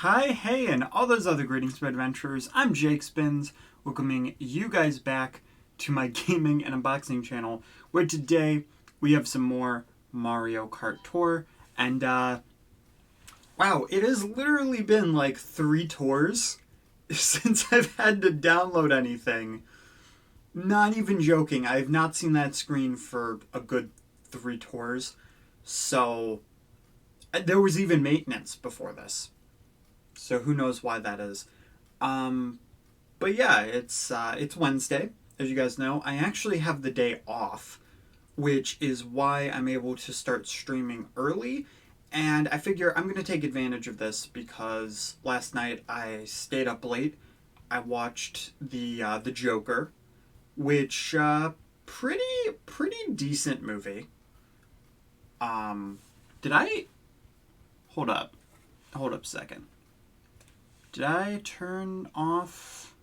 Hi, hey, and all those other greetings from adventurers. I'm Jake Spins, welcoming you guys back to my gaming and unboxing channel, where today we have some more Mario Kart Tour. And, wow, it has literally been like 3 tours since I've had to download anything. Not even joking, I have not seen that screen for a good 3 tours. So, there was even maintenance before this. So who knows why that is. But yeah, it's Wednesday, as you guys know. I actually have the day off, which is why I'm able to start streaming early. And I figure I'm going to take advantage of this because last night I stayed up late. I watched the Joker, which pretty decent movie. Did I hold up a second? Did I turn off?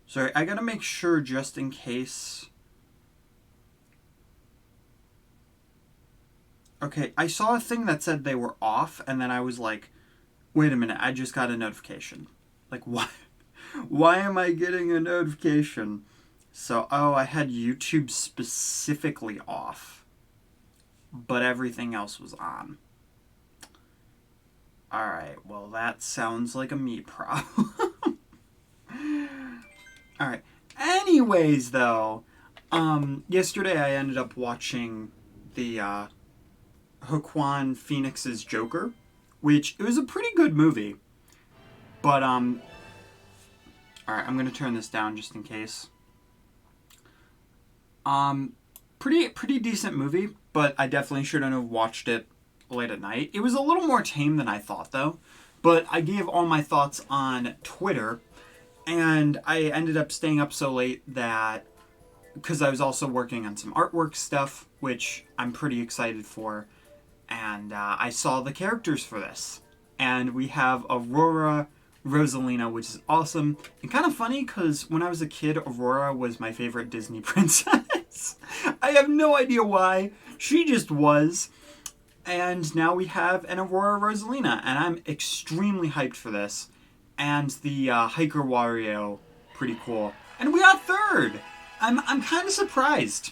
Sorry, I gotta make sure just in case. Okay, I saw a thing that said they were off, and then I was like, wait a minute, I just got a notification. Like, why? Why am I getting a notification? So, I had YouTube specifically off, but everything else was on. Alright, well, that sounds like a me problem. Alright. Anyways, though, yesterday I ended up watching the Joaquin Phoenix's Joker, which it was a pretty good movie. But, alright, I'm gonna turn this down just in case. Pretty decent movie, but I definitely shouldn't have watched it late at night. It was a little more tame than I thought, though. But I gave all my thoughts on Twitter, and I ended up staying up so late that, because I was also working on some artwork stuff, which I'm pretty excited for, and I saw the characters for this. And we have Aurora Rosalina, which is awesome, and kind of funny, because when I was a kid, Aurora was my favorite Disney princess. I have no idea why. She just was. And now we have an Aurora Rosalina, and I'm extremely hyped for this. And the Hiker Wario, pretty cool. And we got third! I'm kind of surprised.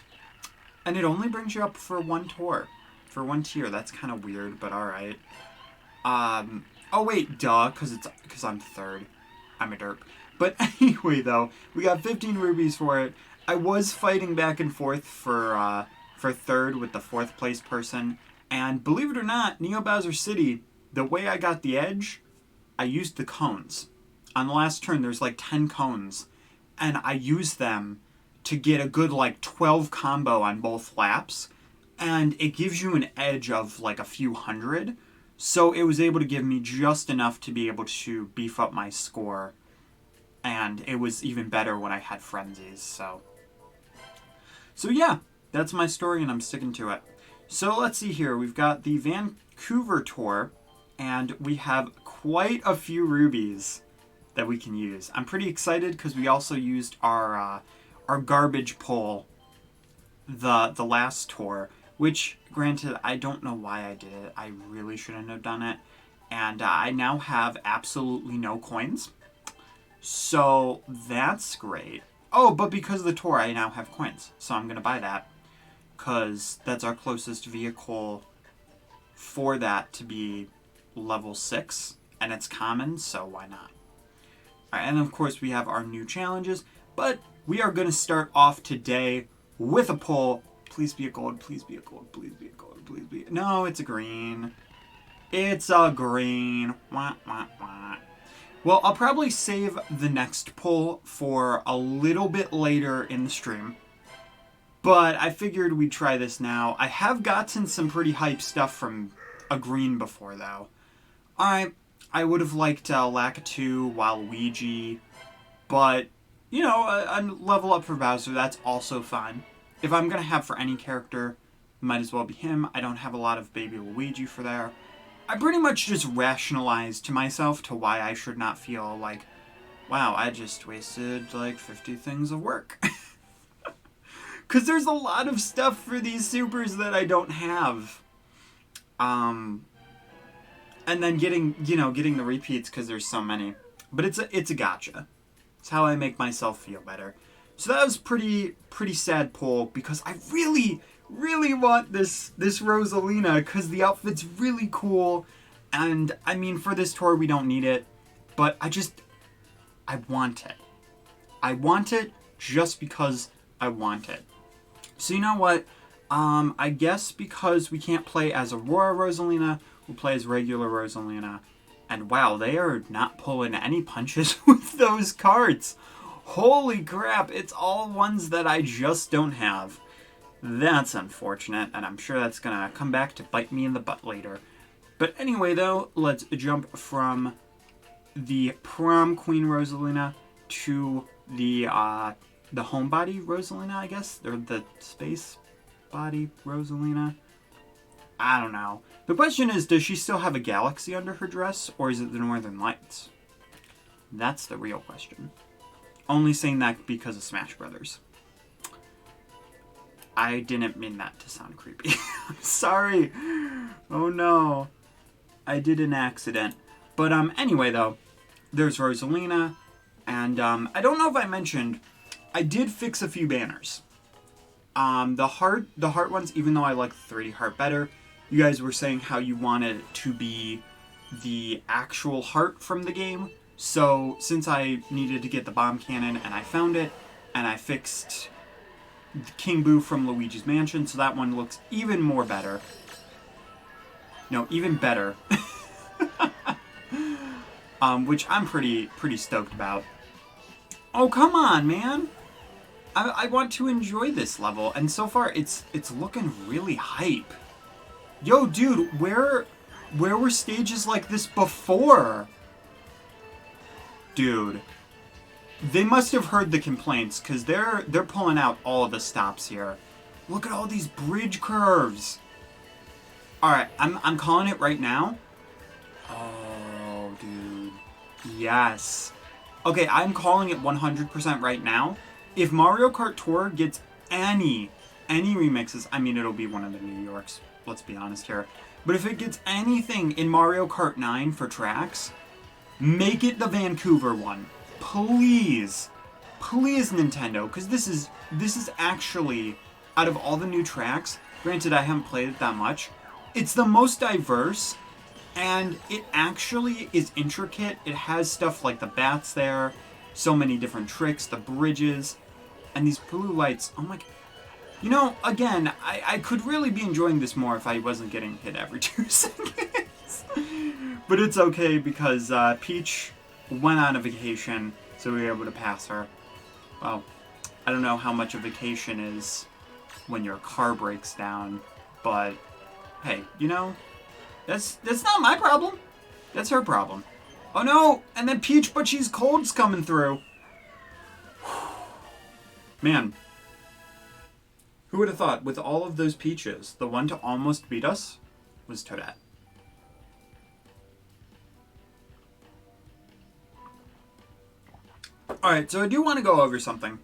And it only brings you up for one tour. For one tier, that's kind of weird, but alright. Oh wait, duh, because I'm third. I'm a derp. But anyway, though, we got 15 rubies for it. I was fighting back and forth for third with the 4th place person. And believe it or not, Neo Bowser City, the way I got the edge, I used the cones. On the last turn, there's like 10 cones. And I used them to get a good like 12 combo on both laps. And it gives you an edge of like a few hundred. So it was able to give me just enough to be able to beef up my score. And it was even better when I had frenzies, so yeah, that's my story and I'm sticking to it. So let's see here. We've got the Vancouver tour, and we have quite a few rubies that we can use. I'm pretty excited because we also used our garbage pull the last tour, which, granted, I don't know why I did it. I really shouldn't have done it. And I now have absolutely no coins. So that's great. Oh, but because of the tour, I now have coins. So I'm going to buy that, because that's our closest vehicle for that to be level 6, and it's common, so why not? Alright, and of course we have our new challenges, but we are going to start off today with a pull. Please be a gold, please be a gold, please be a gold, please be... No, it's a green. It's a green. Wah, wah, wah. Well, I'll probably save the next pull for a little bit later in the stream. But I figured we'd try this now. I have gotten some pretty hype stuff from a green before, though. I would have liked Lakitu, Waluigi, but, you know, a level up for Bowser, that's also fun. If I'm going to have for any character, might as well be him. I don't have a lot of Baby Luigi for there. I pretty much just rationalized to myself to why I should not feel like, wow, I just wasted like 50 things of work. Because there's a lot of stuff for these supers that I don't have. and then getting the repeats because there's so many. But it's a gotcha. It's how I make myself feel better. So that was pretty sad pull because I really want this Rosalina because the outfit's really cool, and I mean for this tour we don't need it, but I want it. I want it just because I want it. So you know what? I guess because we can't play as Aurora Rosalina, we'll play as regular Rosalina. And wow, they are not pulling any punches with those cards. Holy crap, it's all ones that I just don't have. That's unfortunate, and I'm sure that's gonna come back to bite me in the butt later. But anyway, though, let's jump from the Prom Queen Rosalina to the homebody Rosalina, I guess, or the space body Rosalina. I don't know. The question is, does she still have a galaxy under her dress, or is it the Northern Lights? That's the real question. Only saying that because of Smash Brothers. I didn't mean that to sound creepy. I'm sorry. Oh no. I did an accident. But anyway though, there's Rosalina, and I don't know if I mentioned, I did fix a few banners. The heart ones, even though I like the 3D heart better, you guys were saying how you wanted it to be the actual heart from the game. So since I needed to get the bomb cannon and I found it, and I fixed King Boo from Luigi's Mansion, so that one looks even more better. No, even better. Which I'm pretty stoked about. Oh, come on, man! I want to enjoy this level, and so far it's looking really hype. Yo, dude, where were stages like this before? Dude, they must have heard the complaints, because they're pulling out all of the stops here. Look at all these bridge curves. Alright, I'm calling it right now. Oh, dude. Yes. Okay, I'm calling it 100% right now. If Mario Kart Tour gets any remixes, I mean, it'll be one of the New Yorks, let's be honest here. But if it gets anything in Mario Kart 9 for tracks, make it the Vancouver one. Please. Please, Nintendo, because this is actually, out of all the new tracks, granted I haven't played it that much, it's the most diverse, and it actually is intricate. It has stuff like the bats there, so many different tricks, the bridges, and these blue lights. Oh my god. You know, again, I could really be enjoying this more if I wasn't getting hit every 2 seconds. But it's okay because Peach went on a vacation, so we were able to pass her. Well, I don't know how much a vacation is when your car breaks down, but hey, you know, that's not my problem. That's her problem. Oh no! And then Peach, but she's cold's coming through. Man. Who would have thought, with all of those Peaches, the one to almost beat us was Toadette. Alright, so I do want to go over something.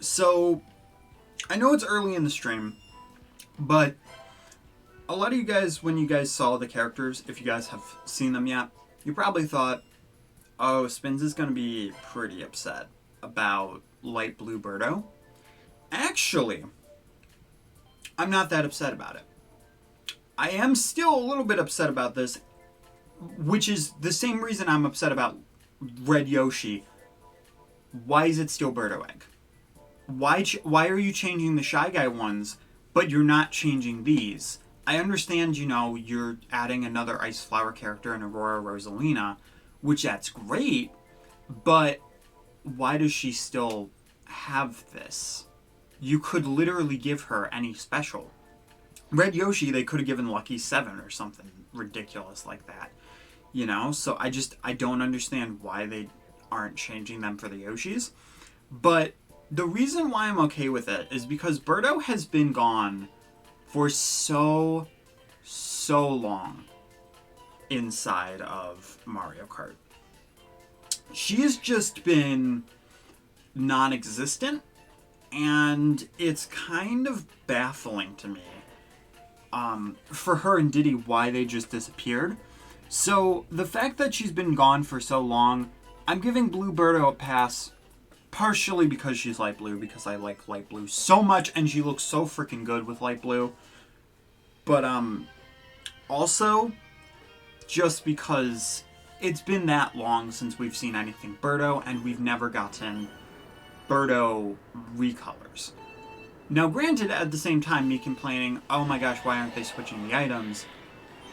So, I know it's early in the stream, but a lot of you guys, when you guys saw the characters, if you guys have seen them yet, you probably thought, oh, Spins is going to be pretty upset about Light Blue Birdo. Actually, I'm not that upset about it. I am still a little bit upset about this, which is the same reason I'm upset about Red Yoshi. Why is it still Birdo Egg? Why are you changing the Shy Guy ones, but you're not changing these? I understand, you know, you're adding another Ice Flower character in Aurora Rosalina, which that's great, but why does she still have this? You could literally give her any special. Red Yoshi, they could have given Lucky 7 or something ridiculous like that. You know, so I don't understand why they aren't changing them for the Yoshis. But the reason why I'm okay with it is because Birdo has been gone for so long inside of Mario Kart. She's just been non-existent, and it's kind of baffling to me for her and Diddy why they just disappeared. So the fact that she's been gone for so long, I'm giving Blue Birdo a pass, partially because she's light blue, because I like light blue so much, and she looks so freaking good with light blue. But also just because it's been that long since we've seen anything Birdo, and we've never gotten Birdo recolors. Now, granted, at the same time, me complaining, oh my gosh, why aren't they switching the items?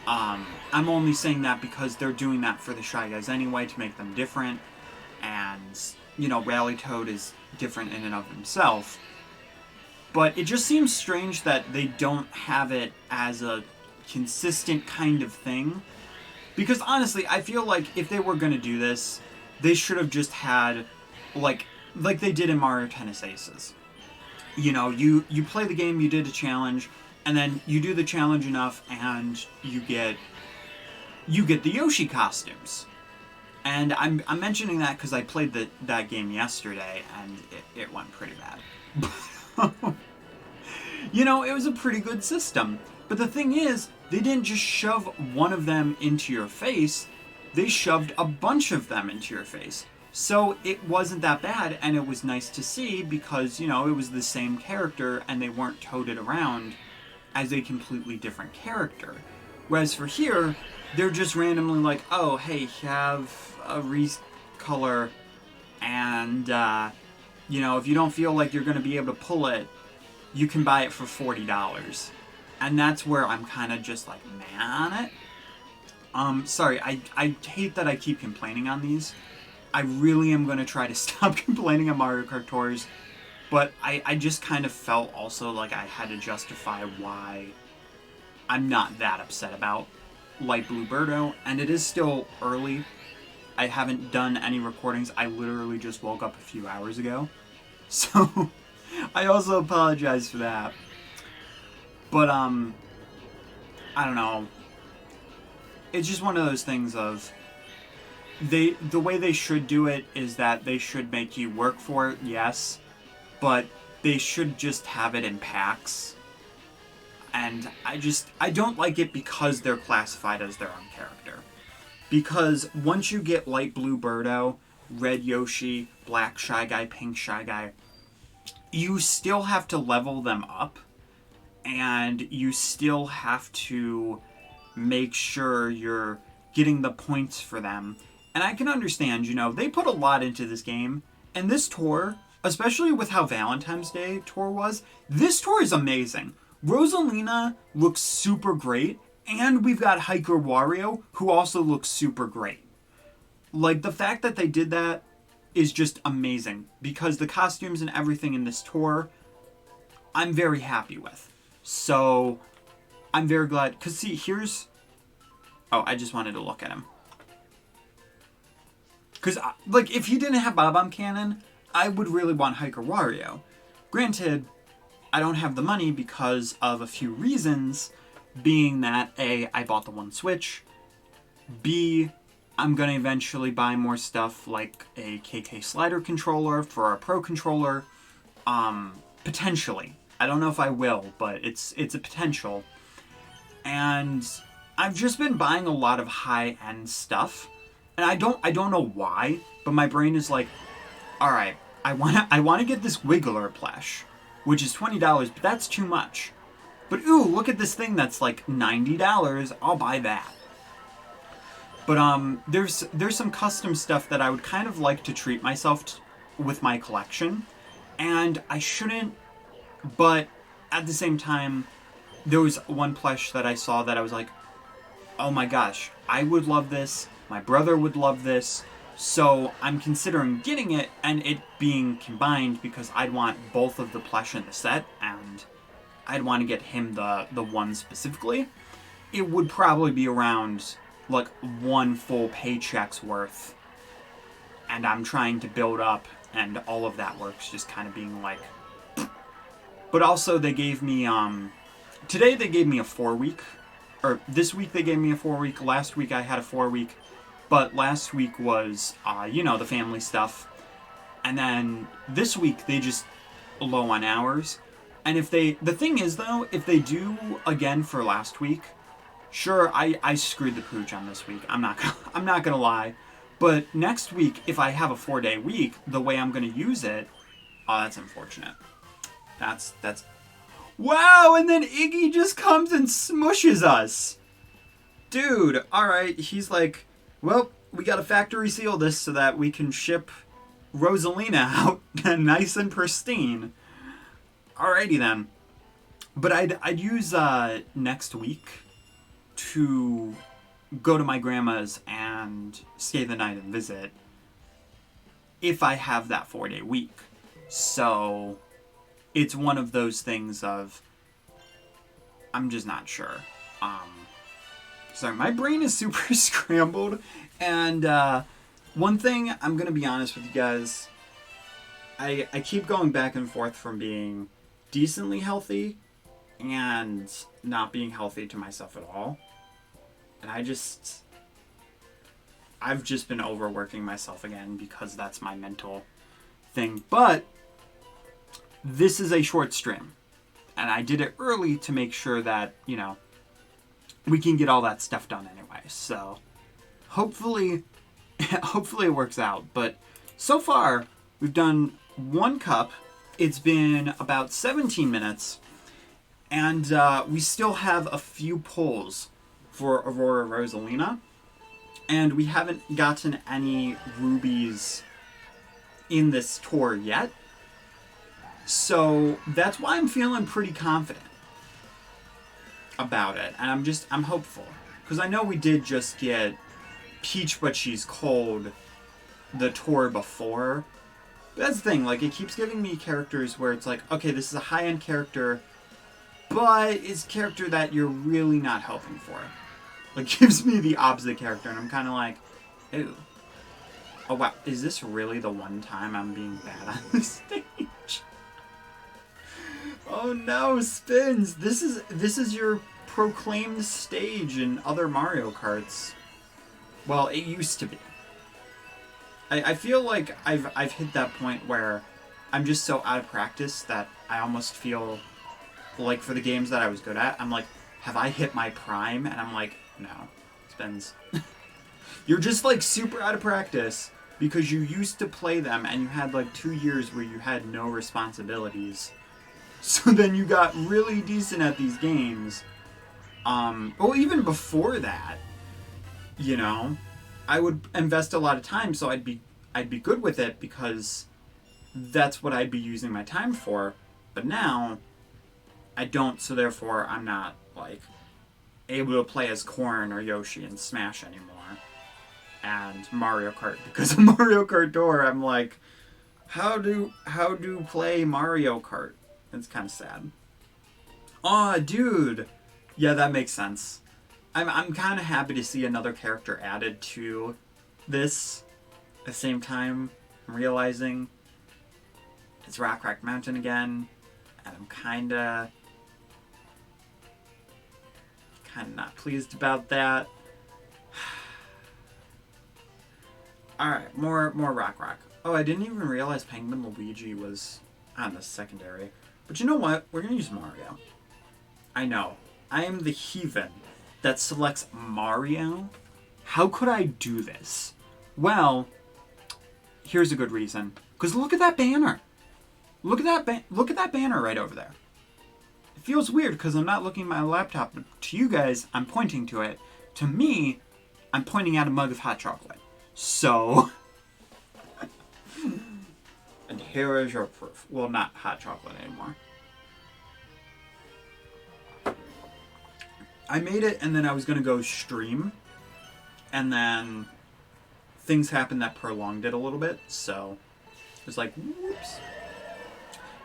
I'm only saying that because they're doing that for the Shy Guys anyway, to make them different, and, you know, Rally Toad is different in and of himself. But it just seems strange that they don't have it as a consistent kind of thing. Because honestly, I feel like if they were going to do this, they should have just had, like they did in Mario Tennis Aces. You know, you play the game, you did a challenge, and then you do the challenge enough, and you get the Yoshi costumes. And I'm mentioning that because I played that game yesterday, and it went pretty bad. You know, it was a pretty good system. But the thing is, they didn't just shove one of them into your face, they shoved a bunch of them into your face. So it wasn't that bad, and it was nice to see because, you know, it was the same character and they weren't toted around as a completely different character. Whereas for here, they're just randomly like, oh, hey, have a recolor, and, you know, if you don't feel like you're going to be able to pull it, you can buy it for $40. And that's where I'm kind of just like, man, it. Sorry, I hate that I keep complaining on these. I really am going to try to stop complaining on Mario Kart Tours, but I just kind of felt also like I had to justify why I'm not that upset about Light Blue Birdo, and it is still early. I haven't done any recordings. I literally just woke up a few hours ago, so I also apologize for that. But, I don't know. It's just one of those things of, the way they should do it is that they should make you work for it, yes, but they should just have it in packs. And I don't like it because they're classified as their own character. Because once you get Light Blue Birdo, Red Yoshi, Black Shy Guy, Pink Shy Guy, you still have to level them up, and you still have to make sure you're getting the points for them. And I can understand, you know, they put a lot into this game, and this tour, especially with how Valentine's Day tour was, this tour is amazing. Rosalina looks super great, and we've got Hiker Wario, who also looks super great. Like, the fact that they did that is just amazing, because the costumes and everything in this tour, I'm very happy with. So, I'm very glad, because see, here's... Oh, I just wanted to look at him. Because, like, if he didn't have Bob-omb Cannon, I would really want Hiker Wario. Granted, I don't have the money because of a few reasons, being that A, I bought the one Switch, B, I'm going to eventually buy more stuff like a KK slider controller for a Pro controller, potentially. I don't know if I will, but it's a potential. And I've just been buying a lot of high-end stuff. And I don't know why, but my brain is like, all right, I want to get this Wiggler plush, which is $20, but that's too much. But ooh, look at this thing that's like $90. I'll buy that. But there's some custom stuff that I would kind of like to treat myself with my collection, and I shouldn't. But at the same time, there was one plush that I saw that I was like, oh my gosh, I would love this. My brother would love this, so I'm considering getting it and it being combined because I'd want both of the plush in the set, and I'd want to get him the one specifically. It would probably be around, like, one full paycheck's worth, and I'm trying to build up, and all of that works just kind of being like... But also, they gave me, today they gave me a 4-week, or this week they gave me a 4-week, last week I had a 4-week, but last week was, you know, the family stuff. And then this week, they just low on hours. And if they... The thing is, though, if they do again for last week, Sure, I screwed the pooch on this week. I'm not gonna lie. But next week, if I have a 4-day week, the way I'm gonna use it, oh, that's unfortunate. That's wow, and then Iggy just comes and smushes us. Dude, alright, he's like, well, we gotta factory seal this so that we can ship Rosalina out nice and pristine. Alrighty then. But I'd use next week to go to my grandma's and stay the night and visit if I have that 4-day week. So it's one of those things of I'm just not sure. Sorry, my brain is super scrambled. And one thing, I'm going to be honest with you guys, I keep going back and forth from being decently healthy and not being healthy to myself at all. And I've just been overworking myself again because that's my mental thing. But this is a short stream. And I did it early to make sure that, you know, we can get all that stuff done anyway. So hopefully it works out. But so far, we've done 1 cup. It's been about 17 minutes. And we still have a few pulls for Aurora Rosalina. And we haven't gotten any rubies in this tour yet. So that's why I'm feeling pretty confident about it. And I'm hopeful. Because I know we did just get Peach But She's Cold the tour before. But that's the thing, like, it keeps giving me characters where it's like, okay, this is a high-end character, but it's a character that you're really not hoping for. Like, gives me the opposite character, and I'm kind of like, ew. Oh, wow, is this really the one time I'm being bad on this stage? Oh no, Spins! This is your proclaimed stage in other Mario Karts. Well, it used to be. I feel like I've hit that point where I'm just so out of practice that I almost feel like for the games that I was good at, I'm like, have I hit my prime? And I'm like, no, Spins. You're just like super out of practice because you used to play them and you had like 2 years where you had no responsibilities. So then you got really decent at these games. Well, even before that, you know, I would invest a lot of time so I'd be good with it because that's what I'd be using my time for. But now I don't, so therefore I'm not like able to play as Corn or Yoshi and Smash anymore. And Mario Kart, because of Mario Kart Tour, I'm like, how do play Mario Kart? It's kind of sad. Aw, dude. Yeah, that makes sense. I'm kind of happy to see another character added to this. At the same time, I'm realizing it's Rock Mountain again, and I'm kind of not pleased about that. Alright, more Rock. Oh, I didn't even realize Penguin Luigi was on the secondary. But you know what? We're going to use Mario. I know. I am the heathen that selects Mario. How could I do this? Well, here's a good reason. Because look at that banner. Look at that banner right over there. It feels weird because I'm not looking at my laptop. To you guys, I'm pointing to it. To me, I'm pointing at a mug of hot chocolate. So, and here is your proof. Well, not hot chocolate anymore. I made it and then I was going to go stream. And then things happened that prolonged it a little bit. So, it was like, whoops.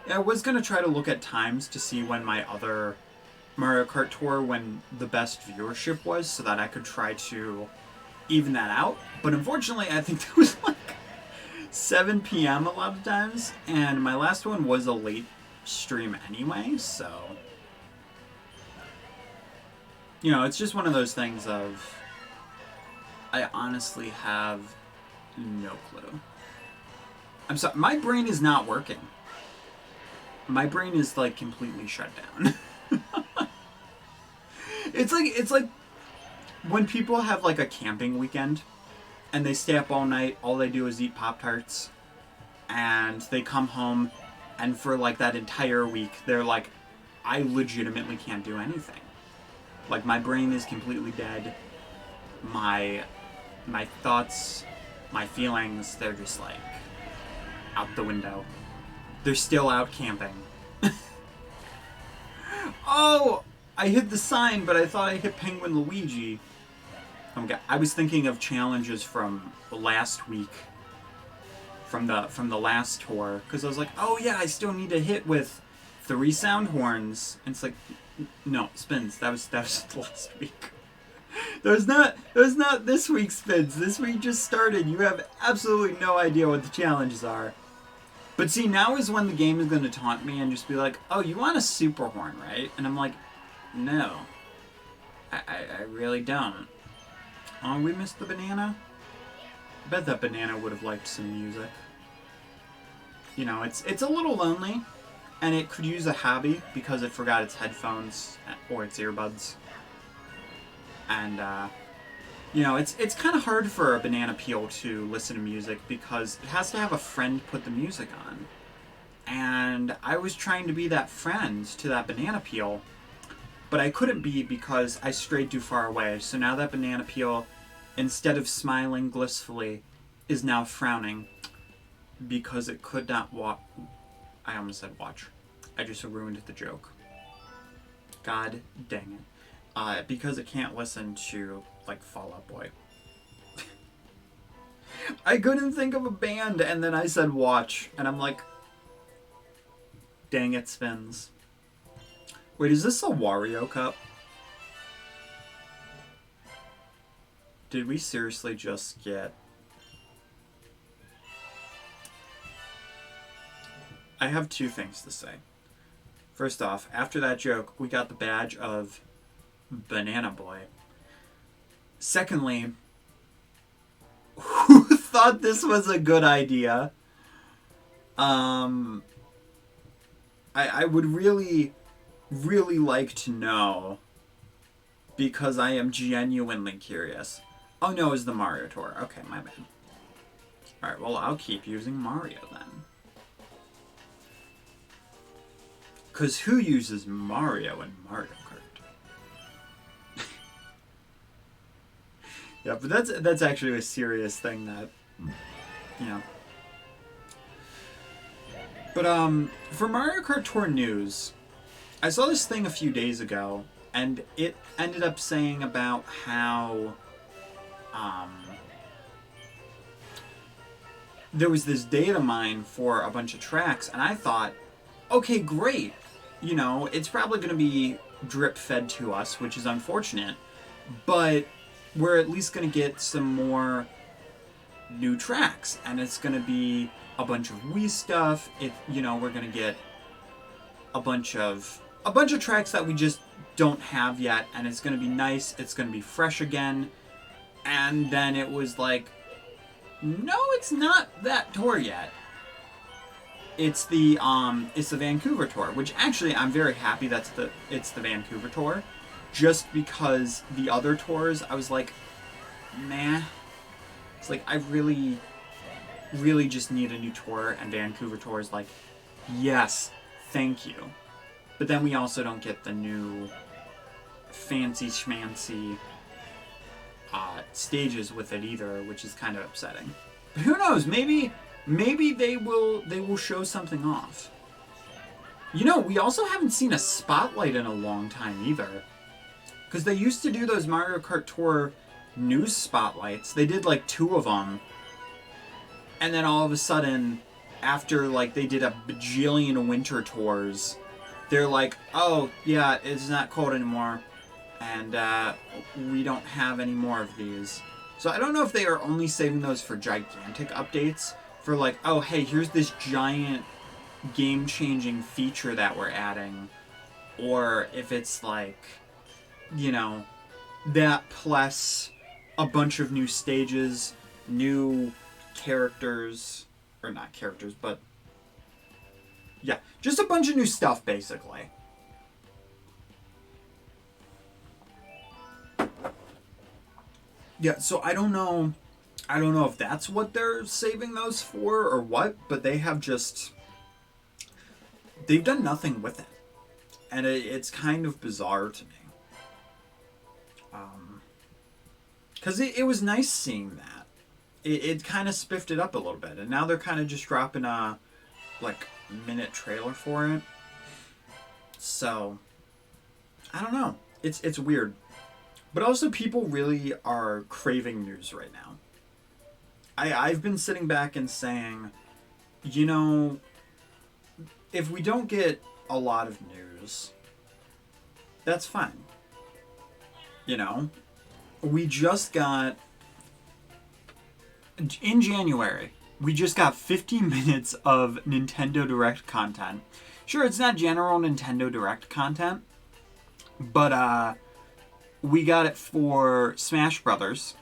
I was going to try to look at times to see when my other Mario Kart Tour, when the best viewership was, so that I could try to even that out. But unfortunately, I think that was like 7 p.m. a lot of times. And my last one was a late stream anyway, so... You know, it's just one of those things of... I honestly have no clue. I'm sorry, my brain is not working. My brain is like completely shut down. It's like when people have like a camping weekend and they stay up all night, all they do is eat Pop-Tarts, and they come home, and for like that entire week, they're like, I legitimately can't do anything. Like, my brain is completely dead. My thoughts, my feelings, they're just like out the window. They're still out camping. Oh, I hit the sign, but I thought I hit Penguin Luigi. Okay, I was thinking of challenges from last week, from the last tour, because I was like, oh yeah, I still need to hit with 3 sound horns. And it's like, no, spins. That was last week. That was not this week's spins. This week just started. You have absolutely no idea what the challenges are. But see, now is when the game is going to taunt me and just be like, oh, you want a super horn, right? And I'm like, no. I really don't. Oh, we missed the banana? I bet that banana would have liked some music. You know, it's a little lonely, and it could use a hobby because it forgot its headphones or its earbuds. And, you know, it's kind of hard for a banana peel to listen to music because it has to have a friend put the music on. And I was trying to be that friend to that banana peel, but I couldn't be because I strayed too far away. So now that banana peel, instead of smiling blissfully, is now frowning because it could not watch. I almost said watch. I just ruined the joke. God dang it. Because it can't listen to, like, Fall Out Boy. I couldn't think of a band, and then I said watch, and I'm like, dang it, spins. Wait, is this a Wario cup? Did we seriously just get... I have 2 things to say. First off, after that joke, we got the badge of Banana Boy. Secondly, who thought this was a good idea? I would really, really like to know, because I am genuinely curious. Oh no, it's the Mario Tour. Okay, my bad. Alright, well, I'll keep using Mario then. Because who uses Mario in Mario Kart? Yeah, but that's actually a serious thing that, you know. But, for Mario Kart Tour news, I saw this thing a few days ago, and it ended up saying about how, there was this data mine for a bunch of tracks, and I thought, okay, great. You know, it's probably going to be drip-fed to us, which is unfortunate, but we're at least going to get some more new tracks, and it's going to be a bunch of Wii stuff. You know, we're going to get a bunch of tracks that we just don't have yet, and it's going to be nice. It's going to be fresh again. And then it was like, no, it's not that tour yet. It's the Vancouver tour, which actually I'm very happy it's the Vancouver tour, just because the other tours I was like, nah. It's like I really, really just need a new tour, and Vancouver tour is like, yes, thank you. But then we also don't get the new fancy schmancy stages with it either, which is kind of upsetting. But who knows? Maybe they will show something off. You know, we also haven't seen a spotlight in a long time either. Because they used to do those Mario Kart Tour news spotlights. They did like 2 of them. And then all of a sudden, after like they did a bajillion winter tours, they're like, oh yeah, it's not cold anymore. And we don't have any more of these. So I don't know if they are only saving those for gigantic updates. For like, oh hey, here's this giant game-changing feature that we're adding. Or if it's like, you know, that plus a bunch of new stages, new characters, or not characters, but yeah, just a bunch of new stuff basically. Yeah, so I don't know. I don't know if that's what they're saving those for or what, but they have just they've done nothing with it, and it's kind of bizarre to me. Because it was nice seeing that. It kind of spiffed it up a little bit, and now they're kind of just dropping a like minute trailer for it. So I don't know. It's weird, but also people really are craving news right now. I've been sitting back and saying, you know, if we don't get a lot of news, that's fine. You know, we just got in January. We just got 50 minutes of Nintendo Direct content. Sure, it's not general Nintendo Direct content, but we got it for Smash Brothers,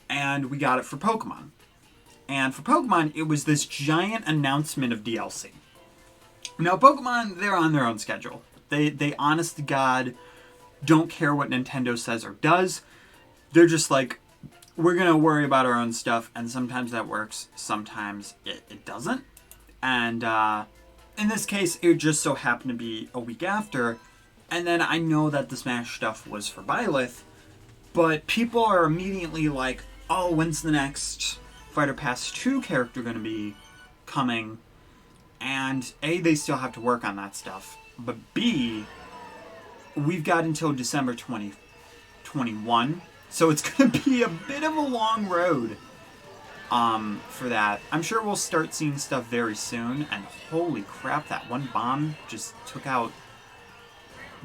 and we got it for Pokemon. And for Pokemon, it was this giant announcement of DLC. Now, Pokemon, they're on their own schedule. They honest to God, don't care what Nintendo says or does. They're just like, we're going to worry about our own stuff, and sometimes that works, sometimes it doesn't. And in this case, it just so happened to be a week after, and then I know that the Smash stuff was for Byleth, but people are immediately like, oh, when's the next Fighter Pass 2 character going to be coming? And A, they still have to work on that stuff, but B, we've got until December 2021, so it's going to be a bit of a long road for that. I'm sure we'll start seeing stuff very soon, and holy crap, that one bomb just took out...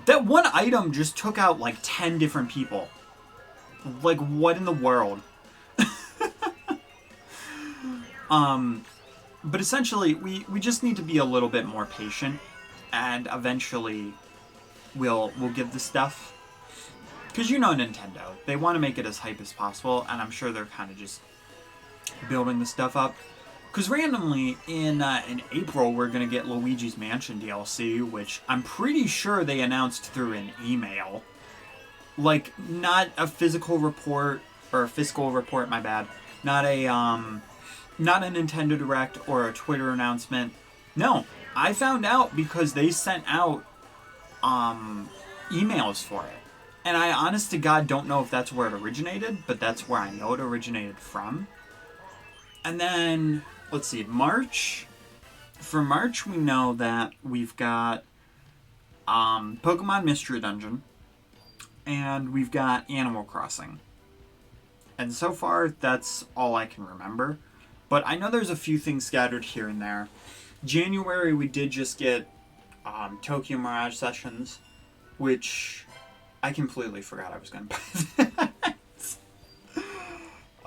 That one item just took out like 10 different people. Like, what in the world? But essentially, we just need to be a little bit more patient, and eventually we'll give the stuff. Because you know Nintendo, they want to make it as hype as possible, and I'm sure they're kind of just building the stuff up. Because randomly, in April, we're going to get Luigi's Mansion DLC, which I'm pretty sure they announced through an email. Like, not a physical report, or a fiscal report, my bad. Not a Nintendo Direct or a Twitter announcement. No, I found out because they sent out emails for it. And I honest to God don't know if that's where it originated, but that's where I know it originated from. And then, let's see, March. For March, we know that we've got Pokemon Mystery Dungeon, and we've got Animal Crossing. And so far, that's all I can remember. But I know there's a few things scattered here and there. January, we did just get Tokyo Mirage Sessions, which I completely forgot I was going to buy that.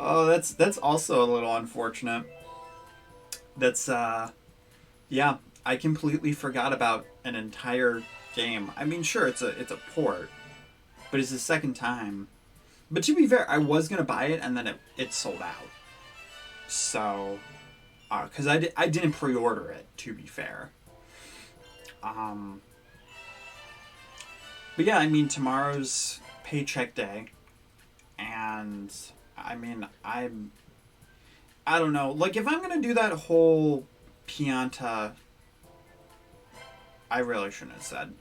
Oh, that's also a little unfortunate. That's, yeah, I completely forgot about an entire game. I mean, sure, it's a port, but it's the second time. But to be fair, I was going to buy it, and then it sold out. So, because I didn't pre-order it, to be fair. But yeah, I mean, tomorrow's paycheck day, and I mean, I don't know. Like, if I'm gonna do that whole Pianta, I really shouldn't have said.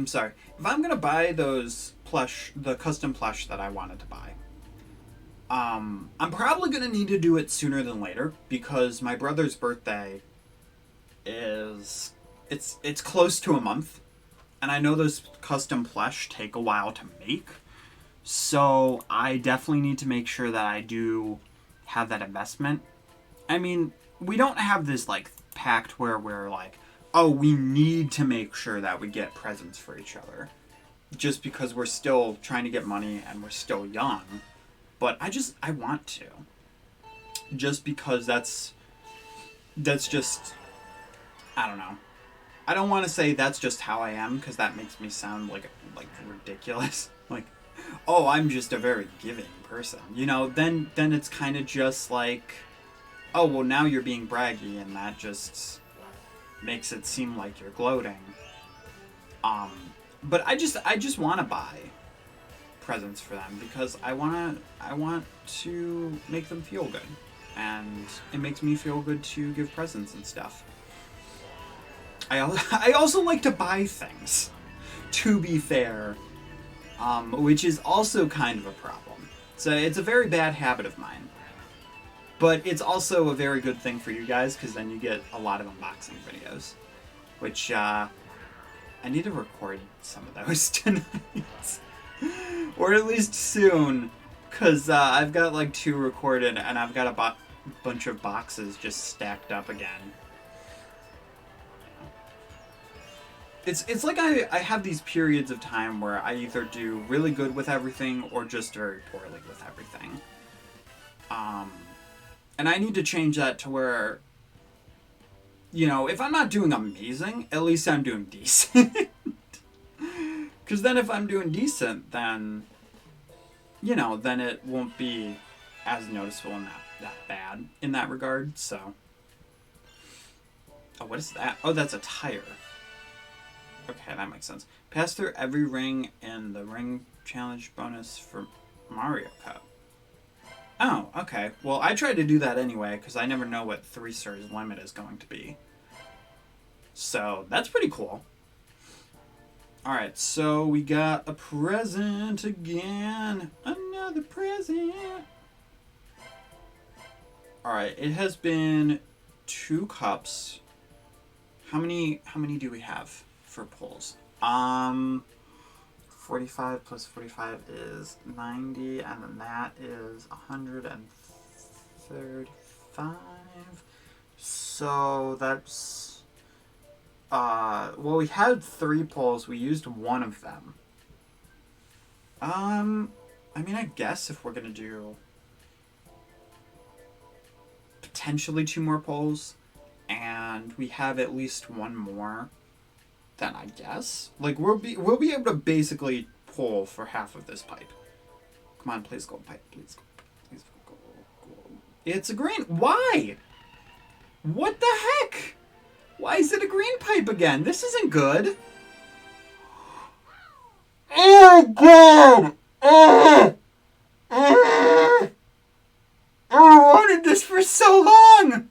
Sorry. If I'm gonna buy those the custom plush that I wanted to buy, I'm probably gonna need to do it sooner than later because my brother's birthday is it's close to a month, and I know those custom plush take a while to make, so I definitely need to make sure that I do have that investment. I mean, we don't have this like pact where we're like, oh, we need to make sure that we get presents for each other just because we're still trying to get money and we're still young. But I want to. Just because that's just, I don't know. I don't want to say that's just how I am because that makes me sound like ridiculous. Like, oh, I'm just a very giving person. You know, then it's kind of just like, oh, well, now you're being braggy and that just makes it seem like you're gloating. But I just want to buy presents for them because I want to make them feel good. And it makes me feel good to give presents and stuff. I also like to buy things, to be fair, which is also kind of a problem. So it's a very bad habit of mine. But it's also a very good thing for you guys, because then you get a lot of unboxing videos. Which, I need to record some of those tonight. Or at least soon. Because I've got like 2 recorded, and I've got a bunch of boxes just stacked up again. It's like I have these periods of time where I either do really good with everything or just very poorly with everything. And I need to change that to where, you know, if I'm not doing amazing, at least I'm doing decent. Because then if I'm doing decent, then, you know, then it won't be as noticeable and that bad in that regard, so. Oh, what is that? Oh, that's a tire. Okay, that makes sense. Pass through every ring in the ring challenge bonus for Mario Kart. Oh, okay. Well, I tried to do that anyway, because I never know what 3 stars limit is going to be. So, that's pretty cool. Alright, so we got a present again. Another present. Alright, it has been 2 cups. How many do we have for pulls? 45 plus 45 is 90, and then that is 135. So that's, well, we had 3 pulls. We used 1 of them. I mean, I guess if we're gonna do potentially 2 more pulls, and we have at least 1 more, then I guess. Like, we'll be able to basically pull for half of this pipe. Come on, please gold pipe. Please gold. It's a green. Why? What the heck? Why is it a green pipe again? This isn't good. Oh, God! I wanted this for so long!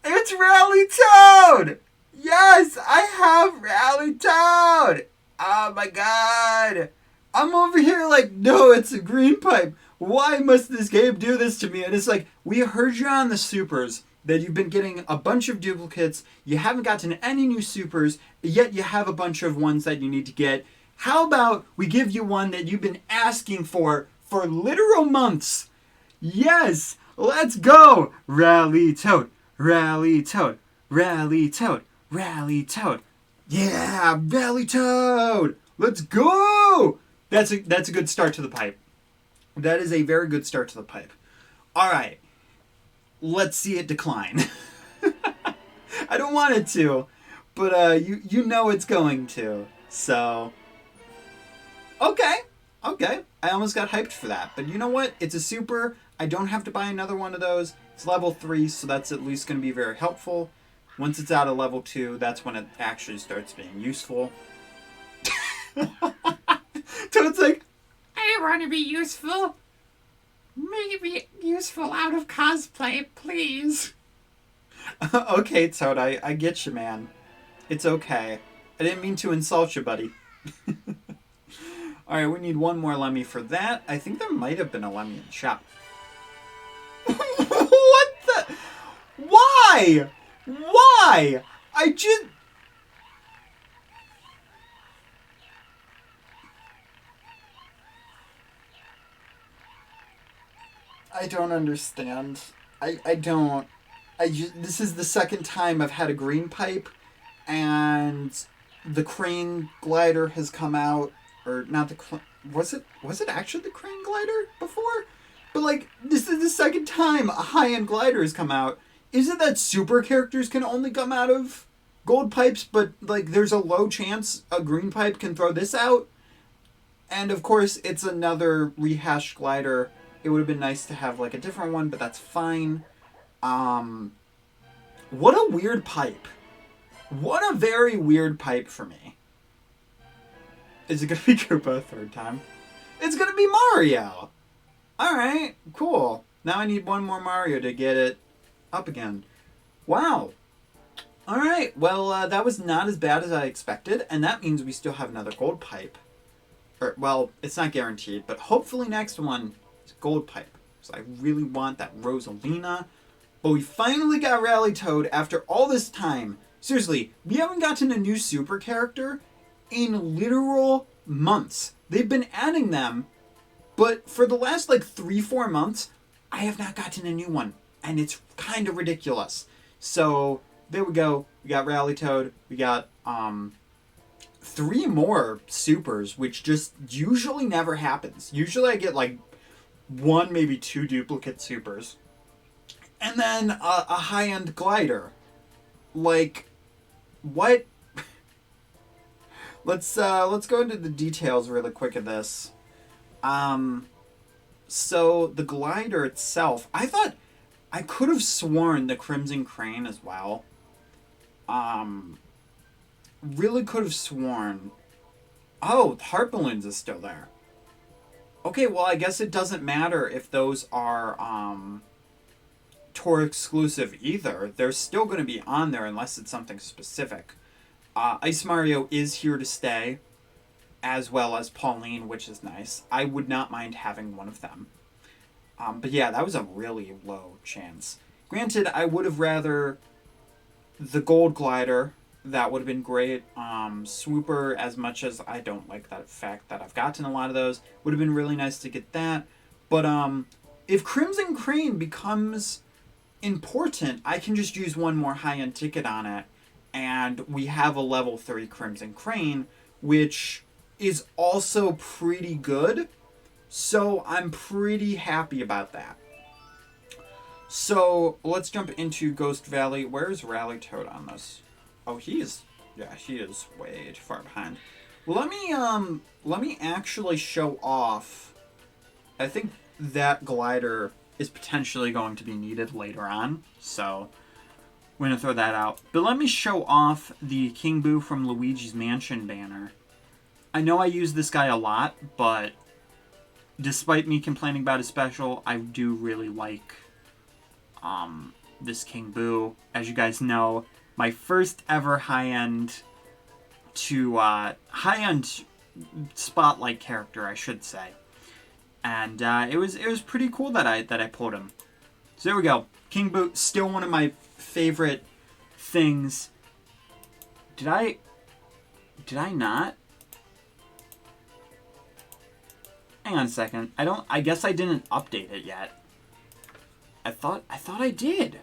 It's Rally Toad! Yes, I have Rally Toad! Oh my god! I'm over here like, no, it's a green pipe. Why must this game do this to me? And it's like, we heard you on the supers that you've been getting a bunch of duplicates, you haven't gotten any new supers, yet you have a bunch of ones that you need to get. How about we give you one that you've been asking for literal months? Yes, let's go! Rally Toad, Rally Toad, Rally Toad. Rally Toad. Yeah, Rally Toad. Let's go. That's a good start to the pipe. That is a very good start to the pipe. All right. Let's see it decline. I don't want it to, but you know it's going to. So okay. I almost got hyped for that. But you know what? It's a super. I don't have to buy another one of those. It's level 3, so that's at least going to be very helpful. Once it's out of level 2, that's when it actually starts being useful. Toad's like, I want to be useful. Maybe useful out of cosplay, please. Okay, Toad, I get you, man. It's okay. I didn't mean to insult you, buddy. Alright, we need 1 more Lemmy for that. I think there might have been a Lemmy in the shop. What the? Why? Why? I don't understand. I don't. This is the second time I've had a green pipe, and the crane glider has come out, or not the. Was it actually the crane glider before? But like, this is the second time a high-end glider has come out. Is it that super characters can only come out of gold pipes, but like there's a low chance a green pipe can throw this out? And of course, it's another rehashed glider. It would have been nice to have like a different one, but that's fine. What a weird pipe. What a very weird pipe for me. Is it going to be Koopa a 3rd time? It's gonna be Mario. Alright, cool. Now I need one more Mario to get it up again. Wow. Alright, well, that was not as bad as I expected, and that means we still have another gold pipe. Or, well, it's not guaranteed, but hopefully next one is gold pipe. So I really want that Rosalina. But we finally got Rally Toad after all this time. Seriously, we haven't gotten a new super character in literal months. They've been adding them, but for the last like 3-4 months, I have not gotten a new one. And it's kind of ridiculous. So there we go. We got Rally Toad. We got 3 more supers, which just usually never happens. Usually I get like 1, maybe 2 duplicate supers. And then a high-end glider. Like, what? Let's go into the details really quick of this. So the glider itself, I thought I could have sworn the Crimson Crane as well. Really could have sworn. Oh, Heart Balloons is still there. Okay, well, I guess it doesn't matter if those are Tour exclusive either. They're still going to be on there unless it's something specific. Ice Mario is here to stay, as well as Pauline, which is nice. I would not mind having one of them. But yeah, that was a really low chance. Granted, I would have rather the gold glider. That would have been great. Swooper, as much as I don't like that fact that I've gotten a lot of those, would have been really nice to get that. But if Crimson Crane becomes important, I can just use one more high-end ticket on it, and we have a level 3 Crimson Crane, which is also pretty good. So I'm pretty happy about that. So let's jump into Ghost Valley. Where's Rally Toad on this? Oh, he is way too far behind. Well, let me actually show off. I think that glider is potentially going to be needed later on, so we're gonna throw that out. But let me show off the King Boo from Luigi's Mansion banner. I know I use this guy a lot, but despite me complaining about his special, I do really like this King Boo. As you guys know, my first ever high-end spotlight character, I should say. And it was pretty cool that I pulled him. So there we go. King Boo, still one of my favorite things. Did I not? Hang on a second. I guess I didn't update it yet. I thought I did.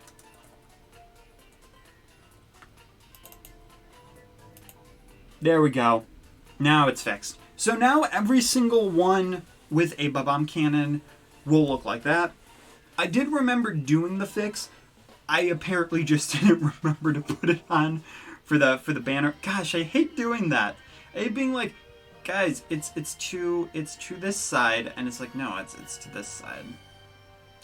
There we go. Now it's fixed. So now every single one with a Bob-omb cannon will look like that. I did remember doing the fix. I apparently just didn't remember to put it on for the banner. Gosh, I hate doing that. I hate being like, guys, it's to this side, and it's like, no, it's to this side.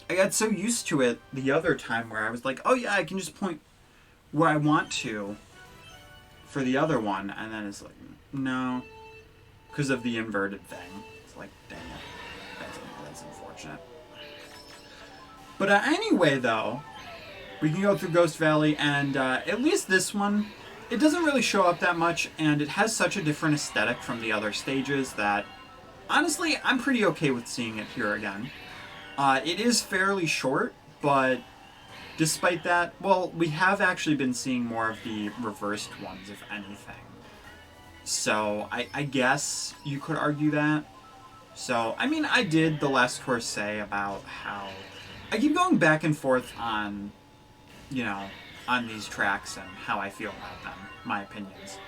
I got so used to it the other time where I was like, oh yeah, I can just point where I want to for the other one, and then it's like, no, because of the inverted thing. It's like, dang it, that's unfortunate. But anyway, though, we can go through Ghost Valley, and at least this one, it doesn't really show up that much, and it has such a different aesthetic from the other stages that, honestly, I'm pretty okay with seeing it here again. It is fairly short, but despite that, well, we have actually been seeing more of the reversed ones, if anything. So, I guess you could argue that. So, I mean, I did the last course say about how I keep going back and forth on, you know, on these tracks and how I feel about them, my opinions.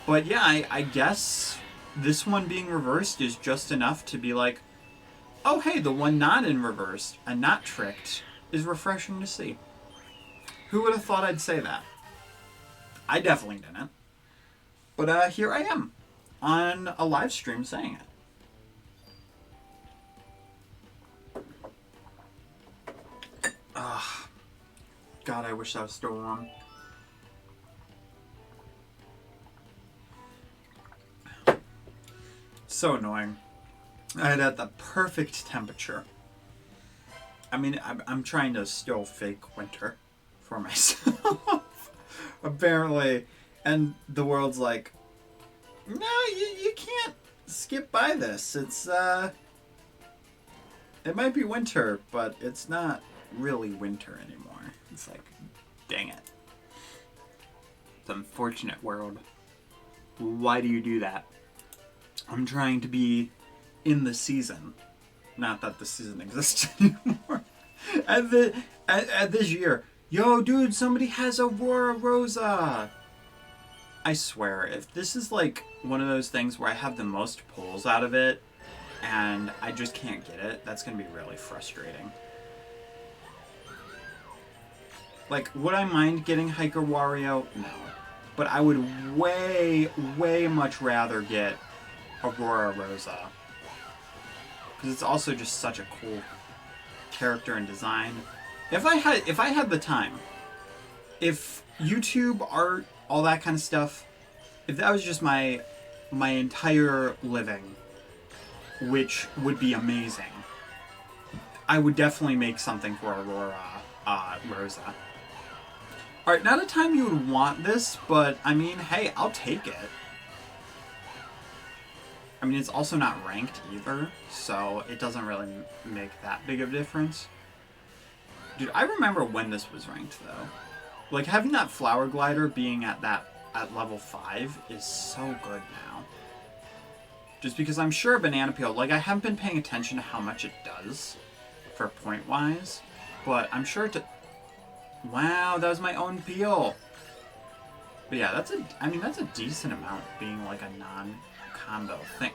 But yeah, I guess this one being reversed is just enough to be like, oh hey, the one not in reversed and not tricked is refreshing to see. Who would have thought I'd say that? I definitely didn't. But here I am on a live stream saying it. Ugh. God, I wish that was still warm. So annoying. I had at the perfect temperature. I mean, I'm trying to still fake winter for myself. Apparently. And the world's like, no, you can't skip by this. It's, it might be winter, but it's not really winter anymore. It's like, dang it. It's unfortunate, world. Why do you do that? I'm trying to be in the season. Not that the season exists anymore. At this year, yo, dude, somebody has Aurora Rosa. I swear, if this is like one of those things where I have the most pulls out of it and I just can't get it, that's gonna be really frustrating. Like, would I mind getting Hiker Wario? No. But I would way, way much rather get Aurora Rosa. Because it's also just such a cool character and design. If I had the time, if YouTube, art, all that kind of stuff, if that was just my entire living, which would be amazing, I would definitely make something for Aurora Rosa. Alright, not a time you would want this, but I mean, hey, I'll take it. I mean, it's also not ranked either, so it doesn't really make that big of a difference. Dude, I remember when this was ranked, though. Like, having that Flower Glider being at level 5 is so good now. Just because I'm sure Banana Peel, like, I haven't been paying attention to how much it does for point-wise, but I'm sure wow, that was my own peel. But yeah, that's a decent amount being like a non-combo thing.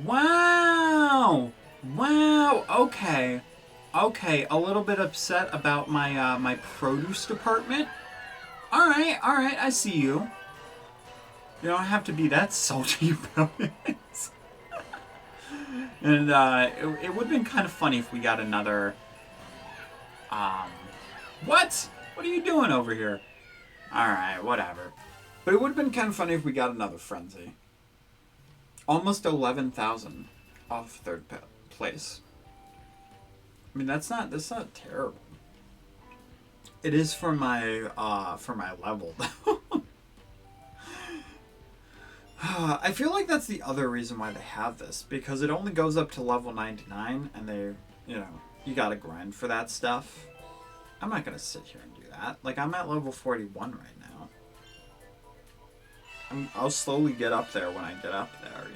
Wow! Wow, okay. Okay, a little bit upset about my my produce department. Alright, I see you. You don't have to be that salty about it. And it would have been kind of funny if we got another what? What are you doing over here? Alright, whatever. But it would have been kind of funny if we got another frenzy. Almost 11,000 off third place. I mean, that's not terrible. It is for my level, though. I feel like that's the other reason why they have this, because it only goes up to level 99, and they, you gotta grind for that stuff. I'm not gonna sit here and do that. Like, I'm at level 41 right now. I'll slowly get up there when I get up there,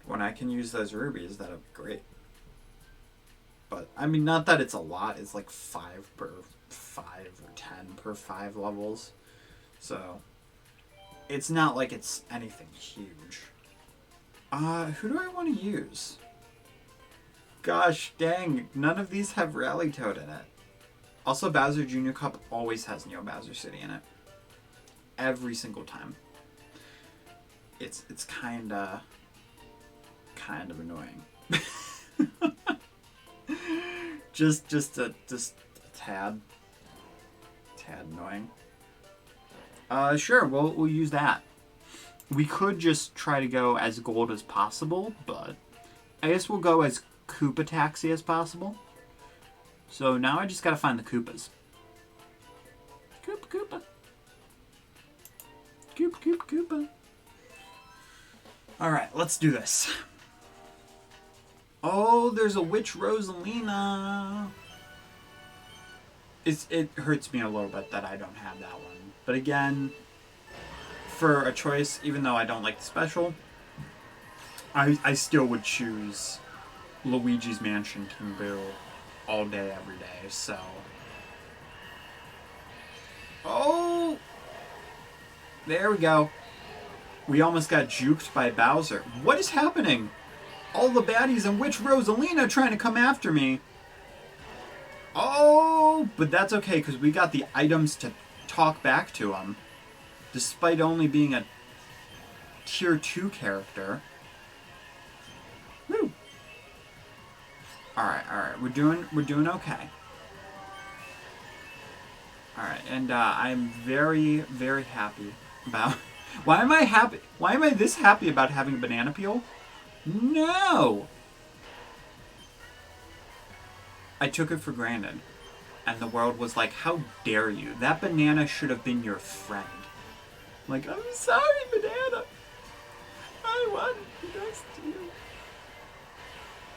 When I can use those rubies, that'll be great. But, I mean, not that it's a lot. It's like 5 per 5 or 10 per 5 levels. So, it's not like it's anything huge. Who do I want to use? Gosh dang, none of these have Rally Toad in it. Also, Bowser Jr. Cup always has Neo Bowser City in it. Every single time. It's kinda annoying. just a tad annoying. Sure, we'll use that. We could just try to go as gold as possible, but I guess we'll go as Koopa Taxi as possible. So now I just gotta find the Koopas. Koopa. Koopa. Alright, let's do this. Oh, there's a Witch Rosalina. It hurts me a little bit that I don't have that one. But again, for a choice, even though I don't like the special, I still would choose Luigi's Mansion King Boo all day, every day, so. Oh! There we go. We almost got juked by Bowser. What is happening? All the baddies and Witch Rosalina trying to come after me. Oh, but that's okay, because we got the items to talk back to him. Despite only being a tier 2 character. Woo! Alright, we're doing okay. Alright, and I'm very, very happy about Why am I happy? Why am I this happy about having a banana peel? No! I took it for granted. And the world was like, how dare you? That banana should have been your friend. Like, I'm sorry, banana. I want to be nice to you.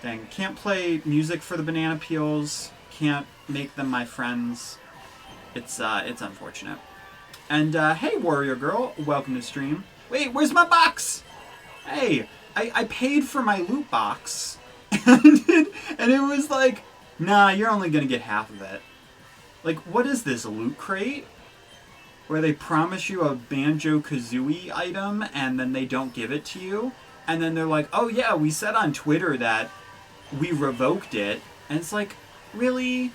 Dang, can't play music for the banana peels. Can't make them my friends. It's unfortunate. And, hey, Warrior Girl, welcome to stream. Wait, where's my box? Hey, I paid for my loot box. and it was like, nah, you're only gonna get half of it. Like, what is this, Loot Crate? Where they promise you a Banjo-Kazooie item, and then they don't give it to you? And then they're like, oh yeah, we said on Twitter that we revoked it. And it's like, really?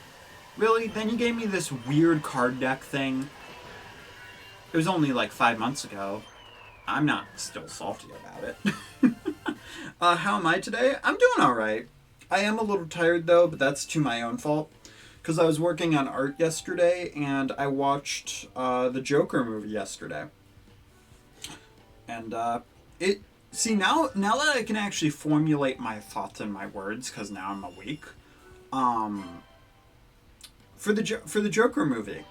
Really? Then you gave me this weird card deck thing. It was only like 5 months ago. I'm not still salty about it. How am I today? I'm doing alright. I am a little tired though, but that's to my own fault. Because I was working on art yesterday, and I watched the Joker movie yesterday. And see, now that I can actually formulate my thoughts and my words, because now I'm awake, for the Joker movie,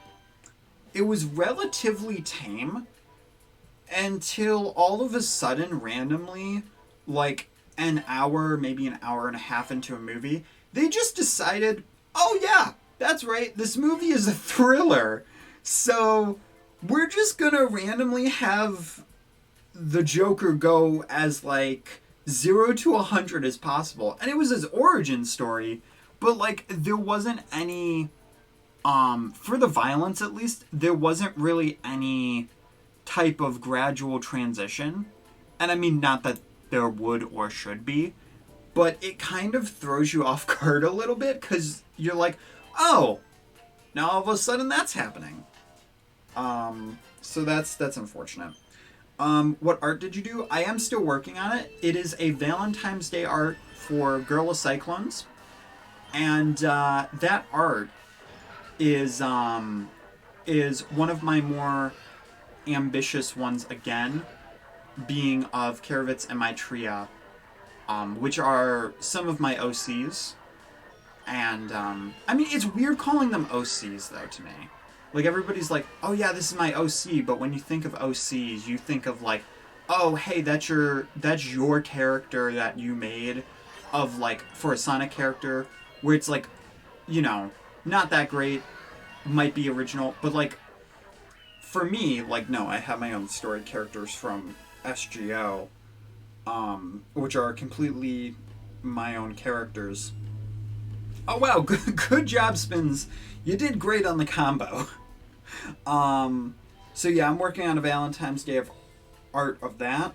it was relatively tame until all of a sudden, randomly, like an hour, maybe an hour and a half into a movie, they just decided, oh yeah, that's right, this movie is a thriller. So we're just gonna randomly have the Joker go as like 0 to 100 as possible. And it was his origin story, but like there wasn't any, for the violence at least, there wasn't really any type of gradual transition. And I mean, not that there would or should be, but it kind of throws you off guard a little bit, because you're like, oh, now all of a sudden that's happening. So that's unfortunate. What art did you do? I am still working on it. It is a Valentine's Day art for Girl of Cyclones. And that art is one of my more ambitious ones again, being of Karavitz and Maitreya, which are some of my OCs. And, I mean, it's weird calling them OCs, though, to me. Like, everybody's like, oh yeah, this is my OC, but when you think of OCs, you think of like, oh, hey, that's your character that you made of, like, for a Sonic character, where it's like, you know, not that great, might be original, but like, for me, like, no, I have my own story characters from SGO, which are completely my own characters. Oh wow, good job, Spins. You did great on the combo. So yeah, I'm working on a Valentine's Day of art of that.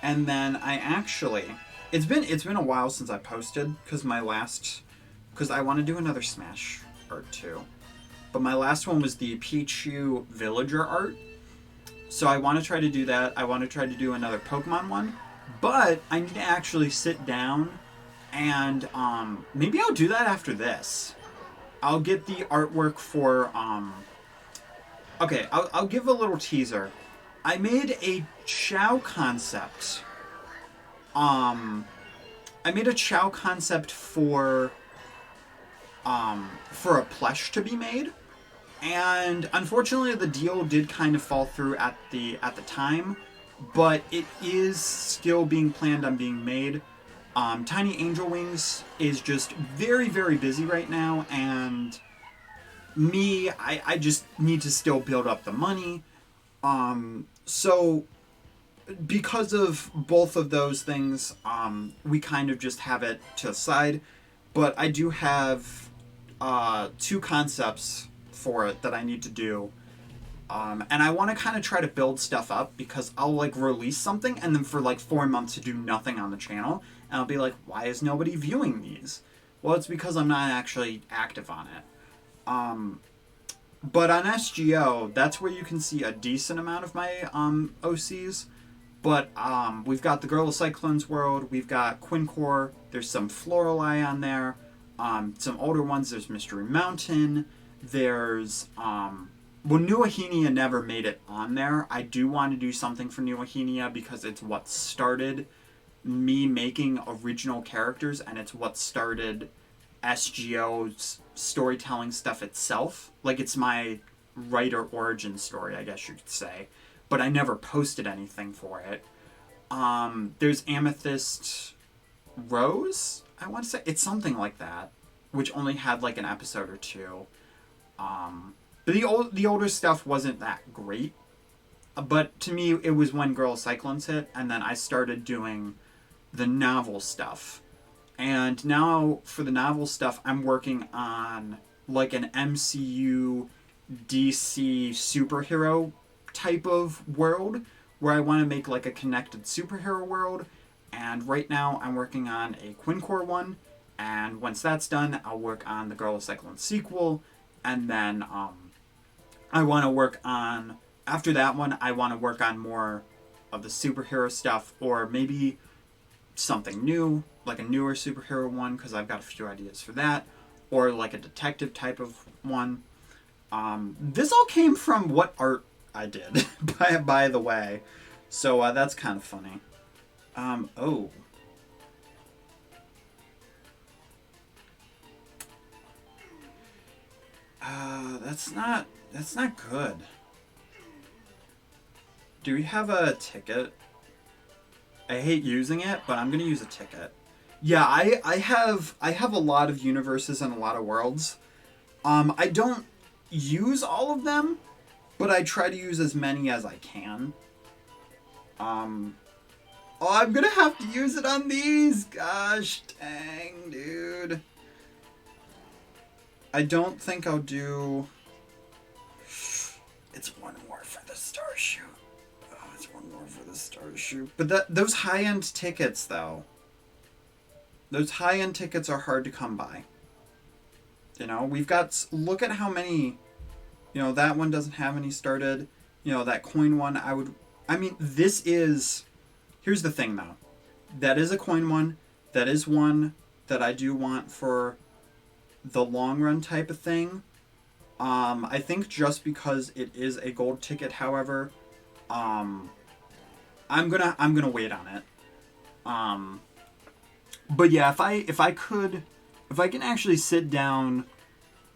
And then I actually, it's been a while since I posted, because I want to do another Smash art too. But my last one was the Pichu villager art. So I want to try to do that. I want to try to do another Pokemon one. But I need to actually sit down and maybe I'll do that after this. I'll get the artwork for okay, I'll give a little teaser. I made a Chow concept. I made a Chow concept for a plush to be made. And unfortunately the deal did kind of fall through at the time, but it is still being planned on being made. Tiny Angel Wings is just very, very busy right now, and me, I just need to still build up the money. So because of both of those things, we kind of just have it to the side. But I do have 2 concepts for it that I need to do. And I want to kind of try to build stuff up, because I'll like release something and then for like 4 months to do nothing on the channel. And I'll be like, why is nobody viewing these? Well, it's because I'm not actually active on it. But on SGO, that's where you can see a decent amount of my OCs. But we've got the Girl of Cyclones world, we've got Quincor, there's some Floralei on there, some older ones, there's Mystery Mountain, there's well, New Ahenia never made it on there. I do want to do something for New Ahenia because it's what started me making original characters, and it's what started SGO's storytelling stuff itself. Like, it's my writer origin story, I guess you could say. But I never posted anything for it. There's Amethyst Rose, I want to say. It's something like that, which only had like an episode or two. But the older stuff wasn't that great. But to me, it was when Girl Cyclones hit, and then I started doing the novel stuff. And now for the novel stuff, I'm working on like an MCU DC superhero type of world where I want to make like a connected superhero world. And right now I'm working on a Quincore one. And once that's done, I'll work on the Girl of Cyclone sequel. And then I want to work on, after that one, I want to work on more of the superhero stuff, or maybe something new, like a newer superhero one, because I've got a few ideas for that, or like a detective type of one. This all came from what art I did, by the way. So that's kind of funny. Oh. That's not good. Do we have a ticket? I hate using it, but I'm gonna use a ticket. Yeah, I have a lot of universes and a lot of worlds. I don't use all of them, but I try to use as many as I can. Oh, I'm gonna have to use it on these. Gosh, dang, dude. I don't think I'll do. It's one more for the star shoot. Oh, it's one more for the star shoot. But those high-end tickets, though. Those high-end tickets are hard to come by. You know, we've got. Look at how many. You know, that one doesn't have any started. You know, that coin one, I mean, this is. Here's the thing, though. That is a coin one. That is one that I do want for the long run type of thing. I think just because it is a gold ticket, however, I'm gonna wait on it. But yeah, if I can actually sit down,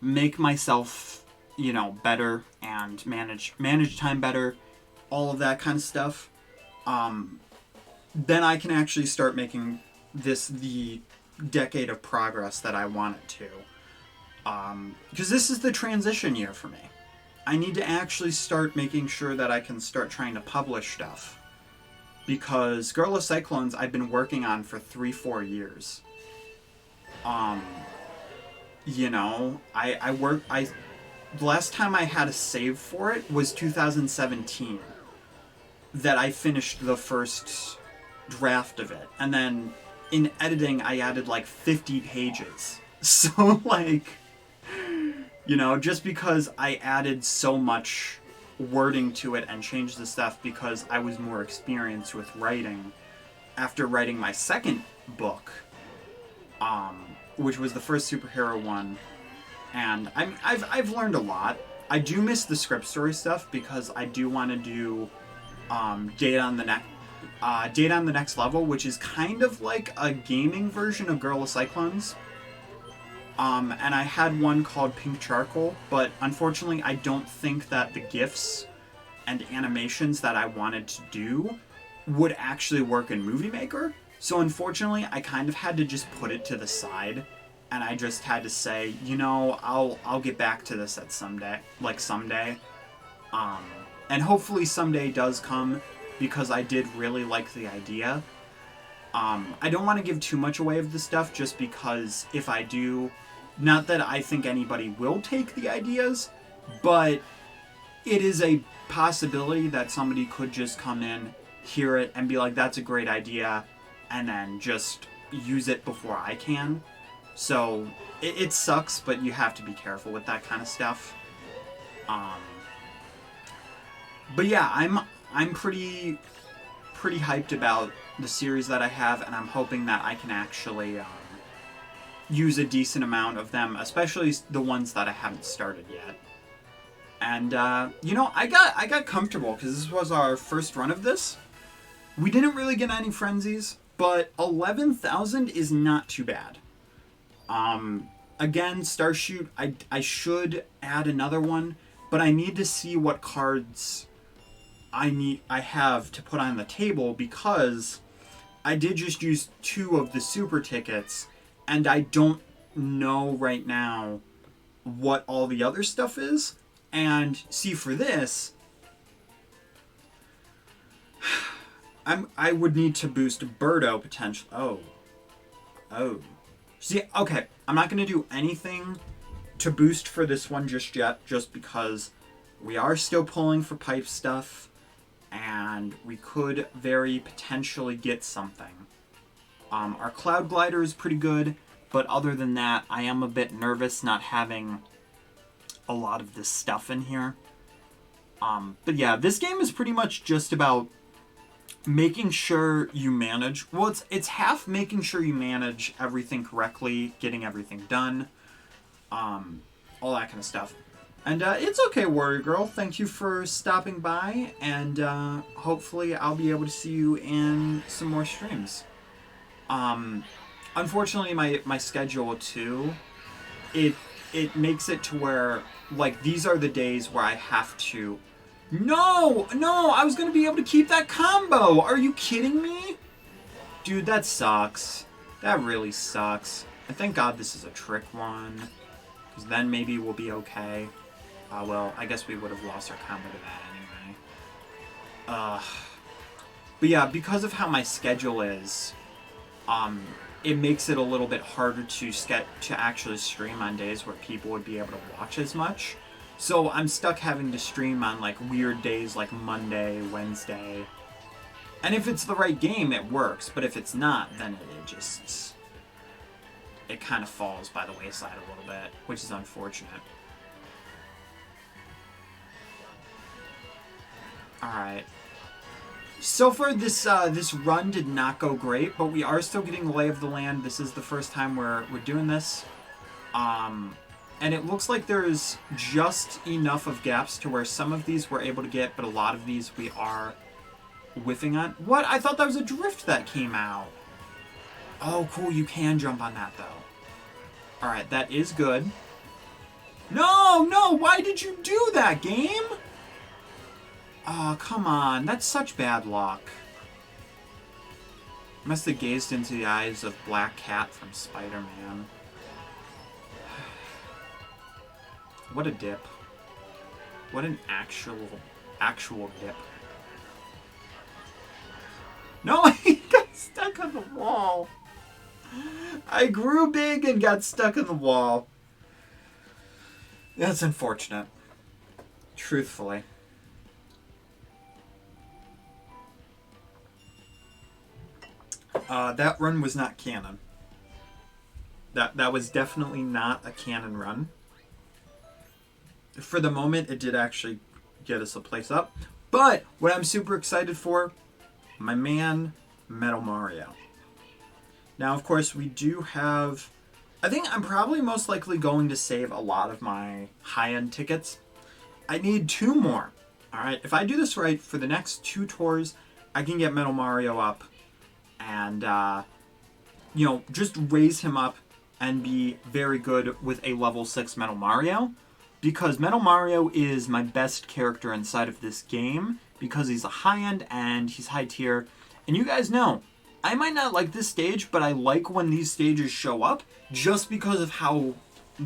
make myself, you know, better and manage time better, all of that kind of stuff, then I can actually start making this the decade of progress that I want it to. Because this is the transition year for me. I need to actually start making sure that I can start trying to publish stuff. Because Girl of Cyclones I've been working on for 3-4 years. You know, the last time I had a save for it was 2017. That I finished the first draft of it. And then in editing I added like 50 pages. So like, you know, just because I added so much wording to it and changed the stuff because I was more experienced with writing after writing my second book, which was the first superhero one, and I've learned a lot. I do miss the script story stuff because I do want to do Data on the Next Level, which is kind of like a gaming version of Girl of Cyclones. And I had one called Pink Charcoal, but unfortunately I don't think that the GIFs and animations that I wanted to do would actually work in Movie Maker. So unfortunately I kind of had to just put it to the side, and I just had to say, you know, I'll get back to this at someday. And hopefully someday does come, because I did really like the idea. I don't want to give too much away of the stuff, just because if I do, not that I think anybody will take the ideas, but it is a possibility that somebody could just come in, hear it, and be like, that's a great idea, and then just use it before I can. So it sucks, but you have to be careful with that kind of stuff. But yeah, I'm pretty hyped about the series that I have, and I'm hoping that I can actually use a decent amount of them, especially the ones that I haven't started yet. And, you know, I got comfortable because this was our first run of this. We didn't really get any frenzies, but 11,000 is not too bad. Again, Starshoot, I should add another one, but I need to see what cards I have to put on the table, because I did just use 2 of the super tickets, and I don't know right now what all the other stuff is. And see, for this, I would need to boost Birdo potential. Oh. See, okay, I'm not going to do anything to boost for this one just yet, just because we are still pulling for pipe stuff, and we could very potentially get something. Our Cloud Glider is pretty good, but other than that, I am a bit nervous not having a lot of this stuff in here. But yeah, this game is pretty much just about making sure you manage. Well, it's half making sure you manage everything correctly, getting everything done, all that kind of stuff. And it's okay, Warrior Girl. Thank you for stopping by, and hopefully I'll be able to see you in some more streams. Unfortunately, my schedule too, it makes it to where, like, these are the days where I have to... No, I was going to be able to keep that combo. Are you kidding me? Dude, that sucks. That really sucks. And thank God this is a trick one, because then maybe we'll be okay. Well, I guess we would have lost our combo to that anyway. But yeah, because of how my schedule is, it makes it a little bit harder to actually stream on days where people would be able to watch as much. So I'm stuck having to stream on, like, weird days like Monday, Wednesday. And if it's the right game, it works. But if it's not, then it kind of falls by the wayside a little bit, which is unfortunate. Alright. So far, this run did not go great, but we are still getting the lay of the land. This is the first time we're doing this. And it looks like there's just enough of gaps to where some of these we're able to get, but a lot of these we are whiffing on. What? I thought that was a drift that came out. Oh, cool. You can jump on that, though. Alright, that is good. No! Why did you do that, game? Oh, come on. That's such bad luck. I must have gazed into the eyes of Black Cat from Spider-Man. What a dip. What an actual dip. No, he got stuck on the wall. I grew big and got stuck in the wall. That's unfortunate. Truthfully. That run was not canon. That was definitely not a canon run. For the moment, it did actually get us a place up. But what I'm super excited for, my man, Metal Mario. Now, of course, we do have... I think I'm probably most likely going to save a lot of my high-end tickets. I need 2 more. Alright, if I do this right, for the next 2 tours, I can get Metal Mario up and, you know, just raise him up and be very good with a level 6 Metal Mario. Because Metal Mario is my best character inside of this game, because he's a high-end and he's high tier. And you guys know, I might not like this stage, but I like when these stages show up, just because of how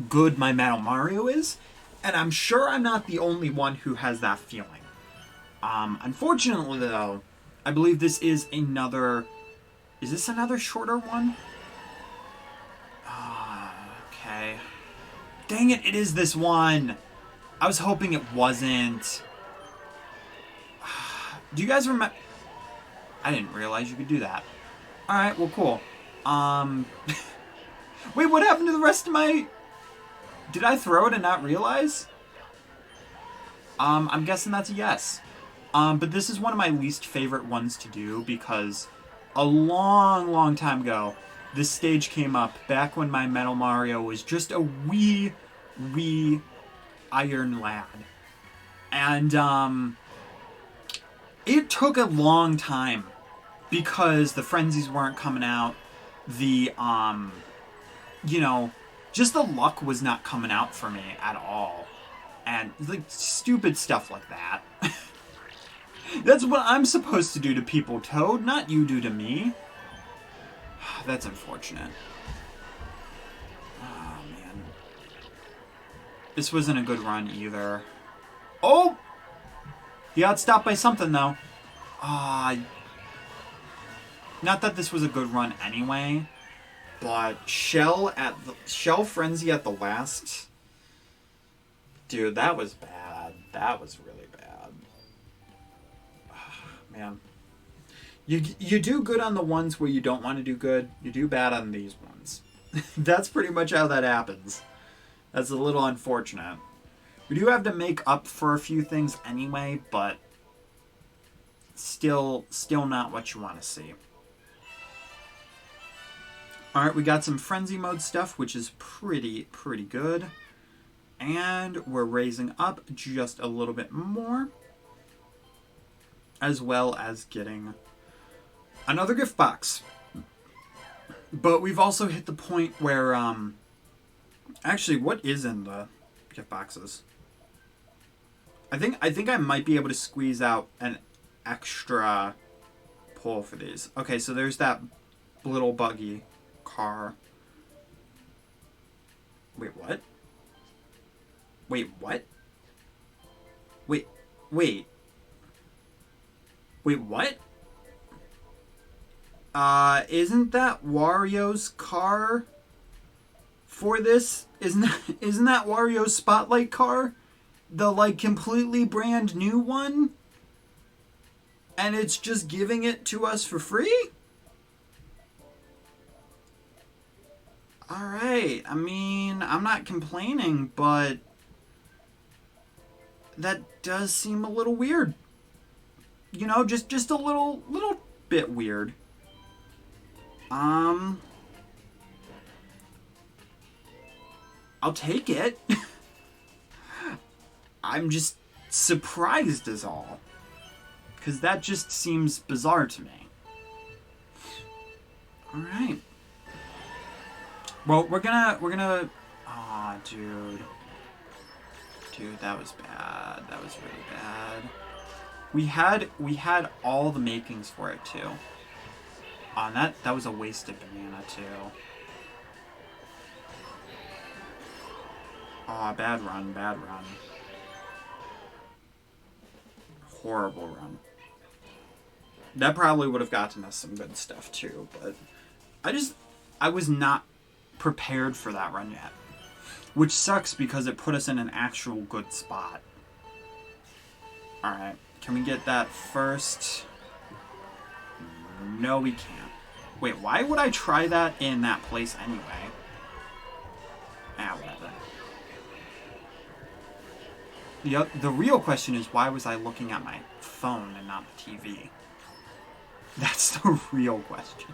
good my Metal Mario is. And I'm sure I'm not the only one who has that feeling. Unfortunately, though, I believe this is another... Is this another shorter one? Okay. Dang it, it is this one. I was hoping it wasn't. Do you guys remember? I didn't realize you could do that. Alright, well, cool. Wait, what happened to the rest of my... Did I throw it and not realize? I'm guessing that's a yes. But this is one of my least favorite ones to do, because a long time ago, this stage came up back when my Metal Mario was just a wee iron lad. And it took a long time because the frenzies weren't coming out. The you know, just the luck was not coming out for me at all. And like stupid stuff like that. That's what I'm supposed to do to people, Toad, not you do to me. That's unfortunate. Oh, man. This wasn't a good run either. Oh! He got stopped by something, though. Not that this was a good run anyway, but Shell Frenzy at the last... Dude, that was bad. That was really bad. Man. You do good on the ones where you don't want to do good. You do bad on these ones. That's pretty much how that happens. That's a little unfortunate. We do have to make up for a few things anyway, but still not what you want to see. Alright, we got some Frenzy Mode stuff, which is pretty good. And we're raising up just a little bit more. As well as getting another gift box. But we've also hit the point where, actually, what is in the gift boxes? I think I might be able to squeeze out an extra pull for these. Okay, so there's that little buggy car. Wait, what? Wait, what? Wait, what? Isn't that Wario's car for this? Isn't that Wario's Spotlight car? The, like, completely brand new one? And it's just giving it to us for free? Alright, I mean, I'm not complaining, but that does seem a little weird. You know, just a little bit weird. I'll take it. I'm just surprised is all. Because that just seems bizarre to me. Alright. Well, we're gonna... Aw, dude. Dude, that was bad. That was really bad. We had all the makings for it, too. And that was a wasted banana, too. Aw, bad run, bad run. Horrible run. That probably would have gotten us some good stuff, too, but... I was not prepared for that run yet. Which sucks because it put us in an actual good spot. Alright, can we get that first? No, we can't. Wait, why would I try that in that place anyway? Ah, whatever. The real question is, why was I looking at my phone and not the TV? That's the real question.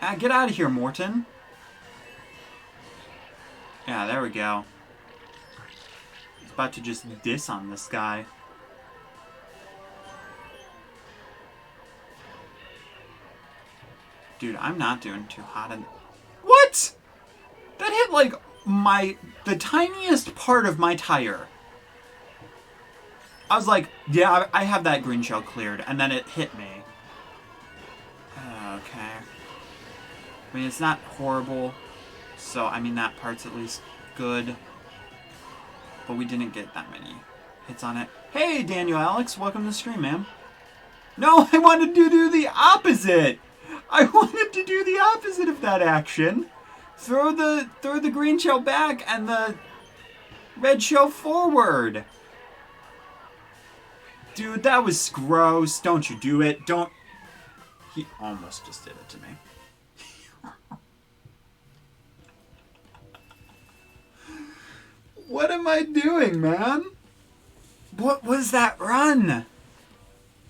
Ah, get out of here, Morton. Yeah, there we go. He's about to just diss on this guy. Dude, I'm not doing too hot in... What?! That hit, like, the tiniest part of my tire. I was like, yeah, I have that green shell cleared, and then it hit me. Okay. I mean, it's not horrible, so, I mean, that part's at least good. But we didn't get that many hits on it. Hey, Daniel Alex, welcome to the stream, man. No, I wanted to do the opposite! I wanted to do the opposite of that action. Throw the green shell back and the red shell forward. Dude, that was gross. Don't you do it. Don't... He almost just did it to me. What am I doing, man? What was that run?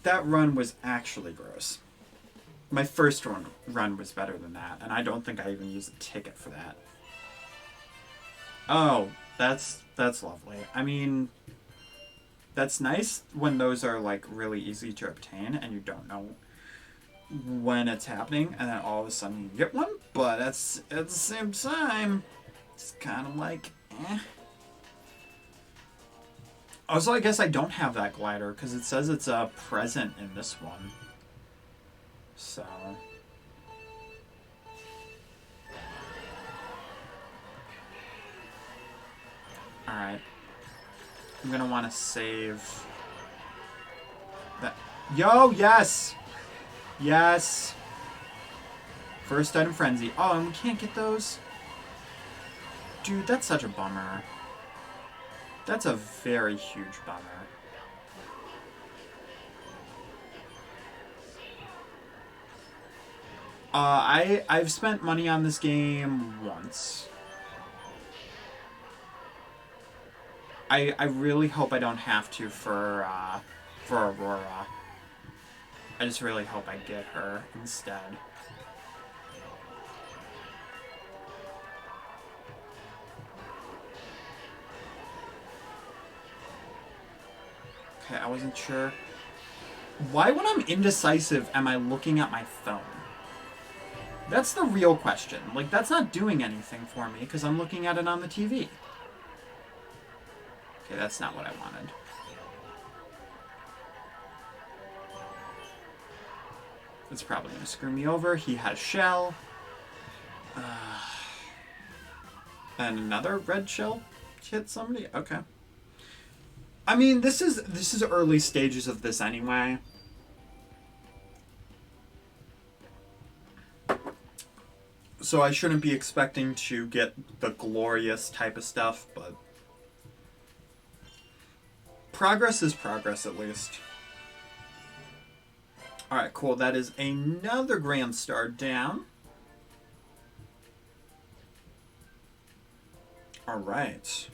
That run was actually gross. My first run was better than that, and I don't think I even used a ticket for that. Oh, that's lovely. I mean, that's nice when those are like really easy to obtain and you don't know when it's happening, and then all of a sudden you get one. But that's at the same time, it's kind of like, eh. Also, I guess I don't have that glider because it says it's a present in this one. So. Alright. I'm gonna want to save that. Yo, yes! Yes! First item frenzy. Oh, and we can't get those? Dude, that's such a bummer. That's a very huge bummer. I've spent money on this game once. I really hope I don't have to for Aurora. I just really hope I get her instead. Okay, I wasn't sure. Why, when I'm indecisive, am I looking at my phone? That's the real question. Like, that's not doing anything for me because I'm looking at it on the TV. Okay, that's not what I wanted. That's probably going to screw me over. He has shell. And another red shell hit somebody? Okay. I mean, this is early stages of this anyway. So I shouldn't be expecting to get the glorious type of stuff, but progress is progress, at least. Alright, cool. That is another Grand Star down. Alright.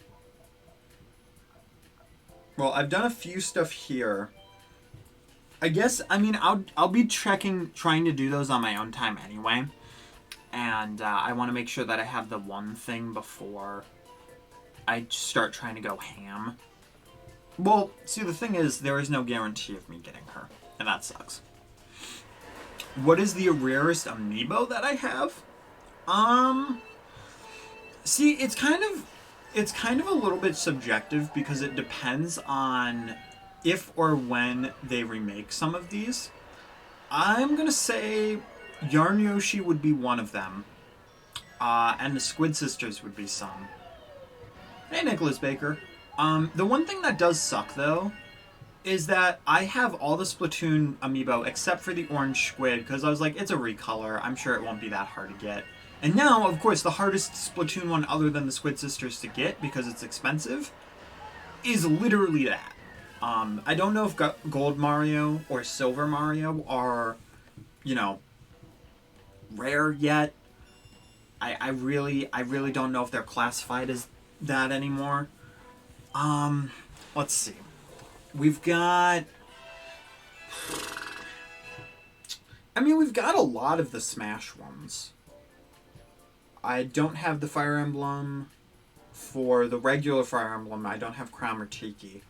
Well, I've done a few stuff here. I guess, I mean, I'll be trying to do those on my own time anyway. And I want to make sure that I have the one thing before I start trying to go ham. Well, see, the thing is, there is no guarantee of me getting her, and that sucks. What is the rarest amiibo that I have? See, it's kind of a little bit subjective because it depends on if or when they remake some of these. I'm gonna say Yarn Yoshi would be one of them. And the Squid Sisters would be some. Hey, Nicholas Baker. The one thing that does suck, though, is that I have all the Splatoon amiibo except for the orange squid, because I was like, it's a recolor. I'm sure it won't be that hard to get. And now, of course, the hardest Splatoon one other than the Squid Sisters to get, because it's expensive, is literally that. I don't know if Gold Mario or Silver Mario are, you know, rare yet. I really don't know if they're classified as that anymore. Let's see. We've got... I mean, we've got a lot of the Smash ones. I don't have the Fire Emblem. For the regular Fire Emblem, I don't have Chrom or Tiki.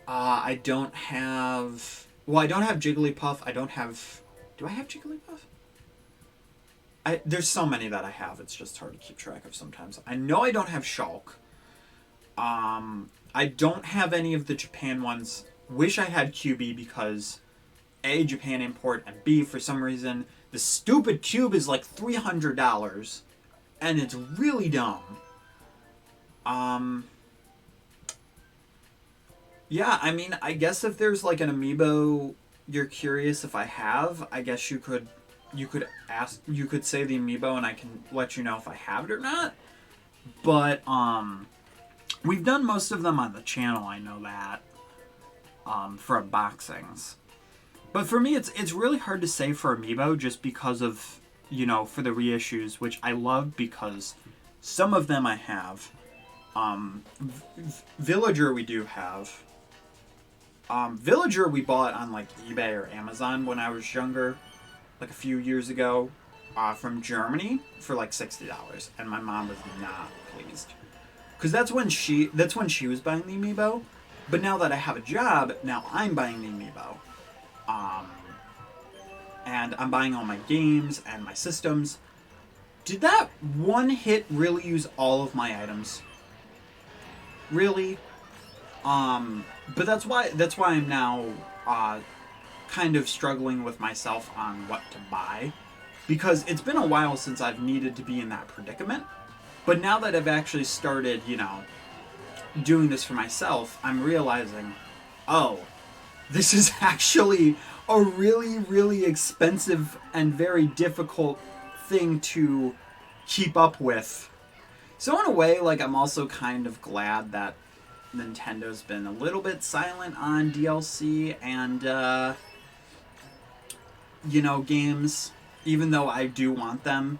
I don't have... Well, I don't have Jigglypuff. I don't have... Do I have Jigglypuff? There's so many that I have. It's just hard to keep track of sometimes. I know I don't have Shulk. I don't have any of the Japan ones. Wish I had QB because A, Japan import, and B, for some reason, the stupid cube is like $300. And it's really dumb. Yeah, I mean, I guess if there's like an amiibo you're curious if I have, I guess you could say the amiibo and I can let you know if I have it or not. But we've done most of them on the channel, I know that. For unboxings. But for me it's really hard to say for amiibo just because of, you know, for the reissues, which I love because some of them I have. Villager we do have. Villager we bought on like eBay or Amazon when I was younger, like a few years ago, from Germany for like $60, and my mom was not pleased. Because that's when she was buying the amiibo. But now that I have a job, now I'm buying the amiibo. And I'm buying all my games and my systems. Did that one hit really use all of my items? Really? But that's why I'm now kind of struggling with myself on what to buy. Because it's been a while since I've needed to be in that predicament. But now that I've actually started, doing this for myself, I'm realizing, oh, this is actually a really, really expensive and very difficult thing to keep up with. So in a way, like, I'm also kind of glad that Nintendo's been a little bit silent on DLC and, games, even though I do want them.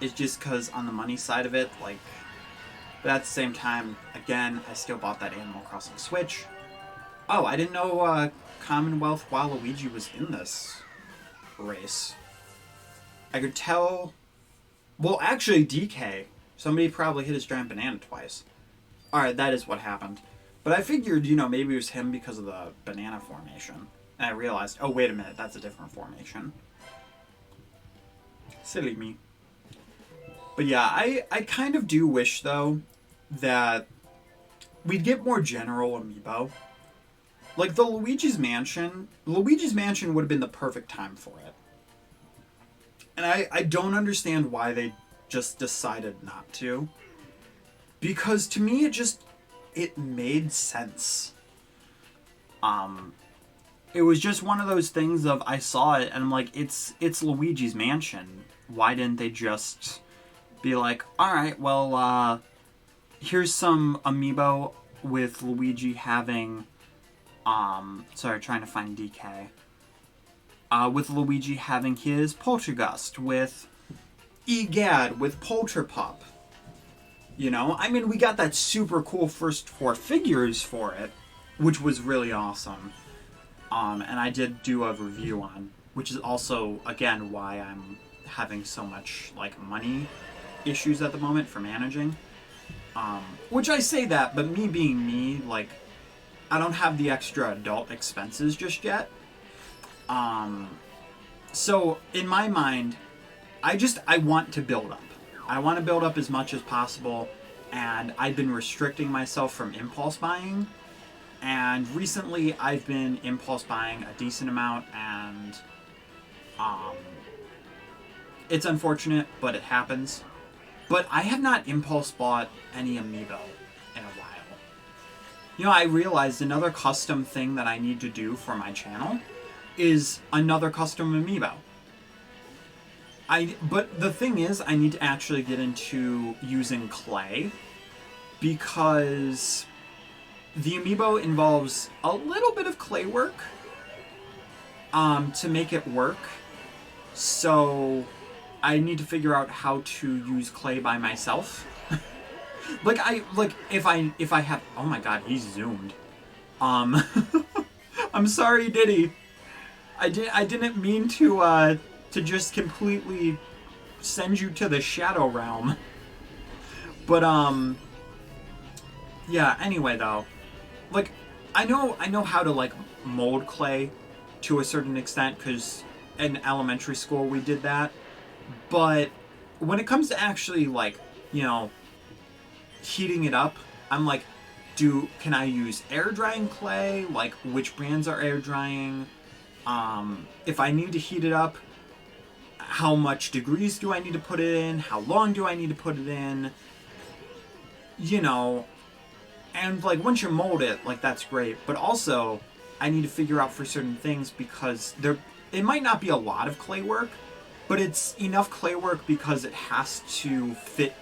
It's just because on the money side of it, like, but at the same time, again, I still bought that Animal Crossing Switch. Oh, I didn't know Commonwealth Waluigi was in this race. I could tell... Well, actually, DK. Somebody probably hit his giant banana twice. Alright, that is what happened. But I figured, maybe it was him because of the banana formation. And I realized, oh, wait a minute, that's a different formation. Silly me. But yeah, I kind of do wish, though, that we'd get more general amiibo. Like, the Luigi's Mansion would have been the perfect time for it. And I don't understand why they just decided not to. Because to me, it made sense. It was just one of those things of, I saw it, and I'm like, it's Luigi's Mansion. Why didn't they just be like, alright, well, here's some amiibo with Luigi having, sorry, trying to find DK. With Luigi having his Poltergust, with Egad, with Polterpup. We got that super cool first 4 figures for it, which was really awesome. And I did do a review on, which is also, again, why I'm having so much, money issues at the moment for managing. Which I say that, but me being me, I don't have the extra adult expenses just yet. So, in my mind, I want to build up. I want to build up as much as possible, and I've been restricting myself from impulse buying. And recently, I've been impulse buying a decent amount, and it's unfortunate, but it happens. But I have not impulse bought any amiibo in a while. I realized another custom thing that I need to do for my channel is another custom amiibo. But the thing is, I need to actually get into using clay, because the amiibo involves a little bit of clay work to make it work. So I need to figure out how to use clay by myself. if I have, oh my god, he's zoomed. I'm sorry, Diddy. I didn't mean to just completely send you to the Shadow Realm. But yeah, anyway though. I know how to mold clay to a certain extent, because in elementary school we did that. But when it comes to actually heating it up, I'm like, can I use air drying clay? Which brands are air drying? If I need to heat it up, how much degrees do I need to put it in? How long do I need to put it in? And once you mold it, that's great. But also, I need to figure out for certain things, because it might not be a lot of clay work, but it's enough clay work because it has to fit.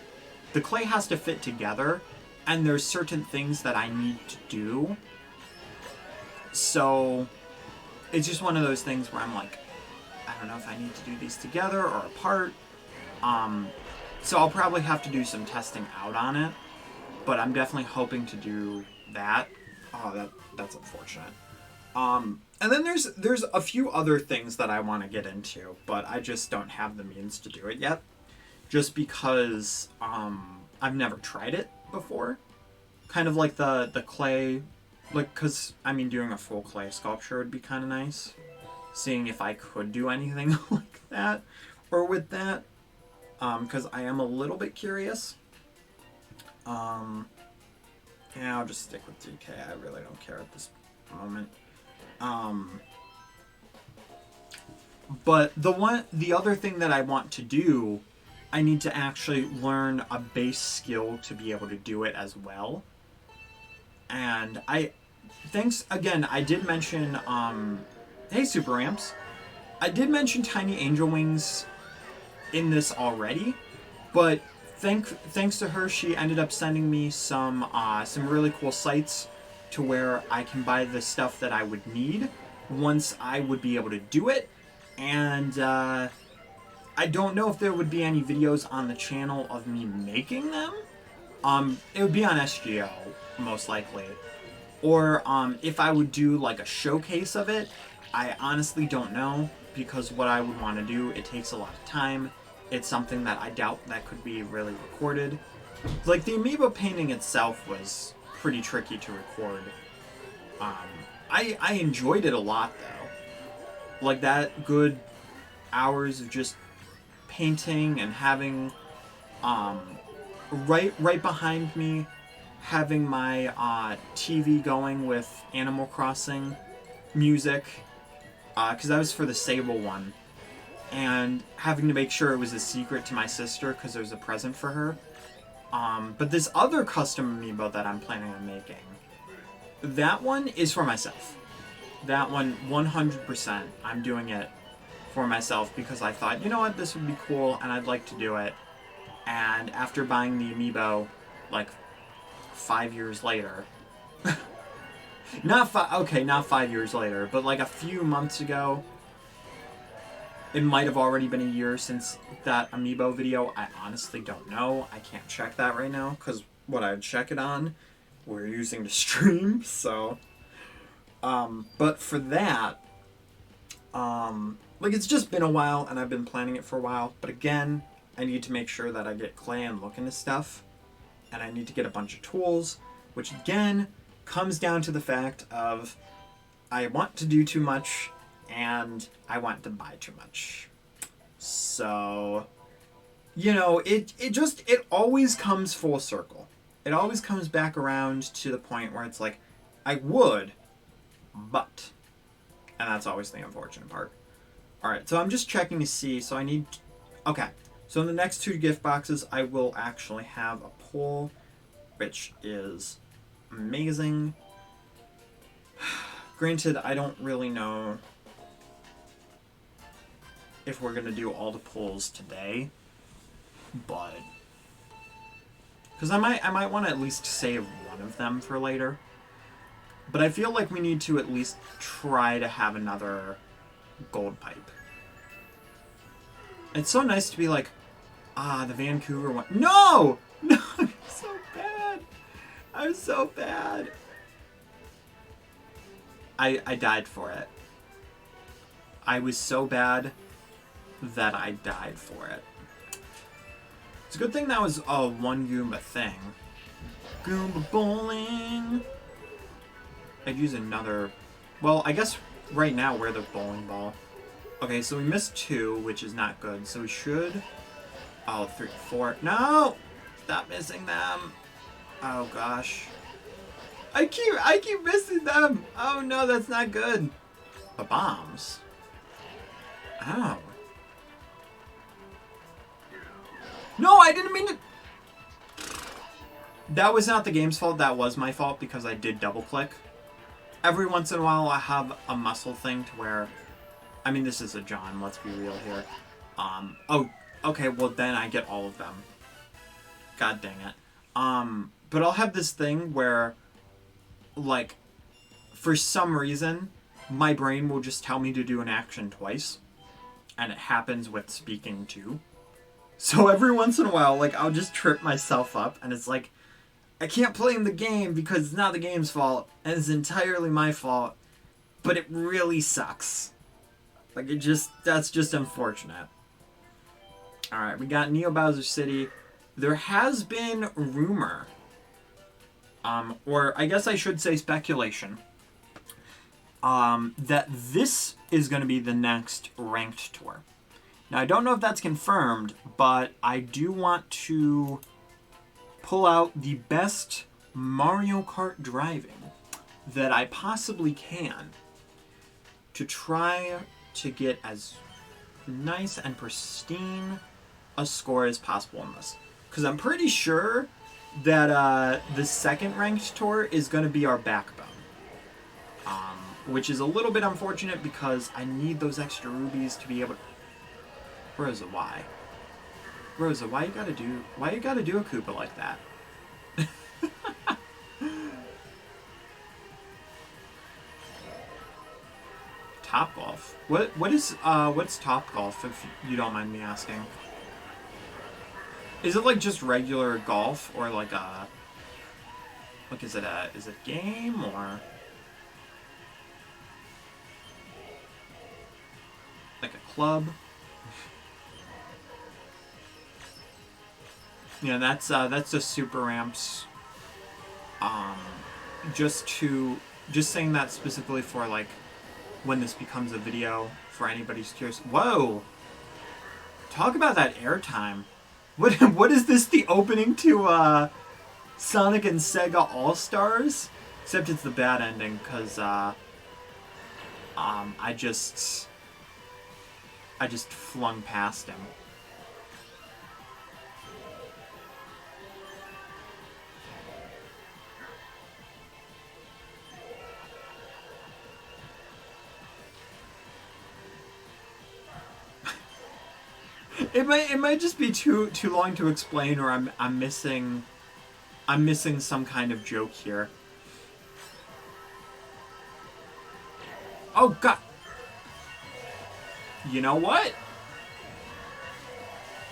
The clay has to fit together, and there's certain things that I need to do. So it's just one of those things where I'm like, I don't know if I need to do these together or apart. So I'll probably have to do some testing out on it, but I'm definitely hoping to do that. Oh, that's unfortunate. And then there's a few other things that I want to get into, but I just don't have the means to do it yet. Just because I've never tried it before. kind of like the clay, like, because, I mean, doing a full clay sculpture would be kind of nice. Seeing if I could do anything like that, or with that, because I am a little bit curious. Yeah, I'll just stick with 3K. I really don't care at this moment. But the other thing that I want to do, I need to actually learn a base skill to be able to do it as well. And thanks again, I did mention, hey Super Ramps, I did mention Tiny Angel Wings in this already, but thanks to her, she ended up sending me some really cool sites to where I can buy the stuff that I would need once I would be able to do it. And I don't know if there would be any videos on the channel of me making them. It would be on SGO, most likely. Or if I would do like a showcase of it, I honestly don't know, because what I would want to do, it takes a lot of time. It's something that I doubt that could be really recorded. Like, the amiibo painting itself was pretty tricky to record. I enjoyed it a lot, though. Like, that good hours of just painting and having, right behind me, having my TV going with Animal Crossing music, because that was for the Sable one, and having to make sure it was a secret to my sister because it was a present for her. But this other custom amiibo that I'm planning on making, that one is for myself. That one, 100%, I'm doing it for myself because I thought, you know what, this would be cool and I'd like to do it. And after buying the amiibo, like, 5 years later, not 5 years later, but like a few months ago, it might have already been a year since that amiibo video. I honestly don't know. I can't check that right now, because what I would check it on, we're using to stream, so. But for that, like, it's just been a while, and I've been planning it for a while, but again, I need to make sure that I get clay and look into stuff, and I need to get a bunch of tools, which again comes down to the fact of I want to do too much and I want to buy too much. So, you know, it always comes full circle. It always comes back around to the point where it's like, I would, but, and that's always the unfortunate part. Alright, so I'm just checking to see, so I need, okay. So in the next 2 gift boxes, I will actually have a poll, which is amazing. Granted, I don't really know if we're going to do all the polls today, but because I might want to at least save one of them for later. But I feel like we need to at least try to have another gold pipe. It's so nice to be like, the Vancouver one. No! No, I'm so bad. I'm so bad. I died for it. I was so bad that I died for it. It's a good thing that was a one Goomba thing. Goomba bowling. I'd use another. Well, I guess right now we're the bowling ball. Okay, so we missed 2, which is not good. So we should. Oh, 3, 4. No! Stop missing them. Oh gosh. I keep missing them. Oh no, that's not good. The bombs. Oh. No, I didn't mean to. That was not the game's fault. That was my fault because I did double click. Every once in a while I have a muscle thing to where, I mean, this is a John, let's be real here. Oh, okay, well then I get all of them. God dang it. But I'll have this thing where, like, for some reason, my brain will just tell me to do an action twice. And it happens with speaking too. So every once in a while, like, I'll just trip myself up, and it's like, I can't play in the game because it's not the game's fault, and it's entirely my fault, but it really sucks. Like, that's just unfortunate. Alright, we got Neo Bowser City. There has been rumor or I guess I should say speculation, that this is going to be the next ranked tour. Now, I don't know if that's confirmed, but I do want to pull out the best Mario Kart driving that I possibly can to try to get as nice and pristine a score as possible in this. Because I'm pretty sure that the second ranked tour is going to be our backbone. Which is a little bit unfortunate because I need those extra rubies to be able to... Rosa, why? Rosa, why you gotta do a Koopa like that? Top Golf. What's Top Golf, if you don't mind me asking? Is it like just regular golf, or like a... Like, is it a game, or... Like a club? Yeah, that's the super ramps. Just saying that specifically for like when this becomes a video for anybody who's curious. Whoa! Talk about that airtime. What is this? The opening to Sonic and Sega All Stars? Except it's the bad ending because I just flung past him. It might just be too long to explain, or I'm missing some kind of joke here. Oh God! You know what?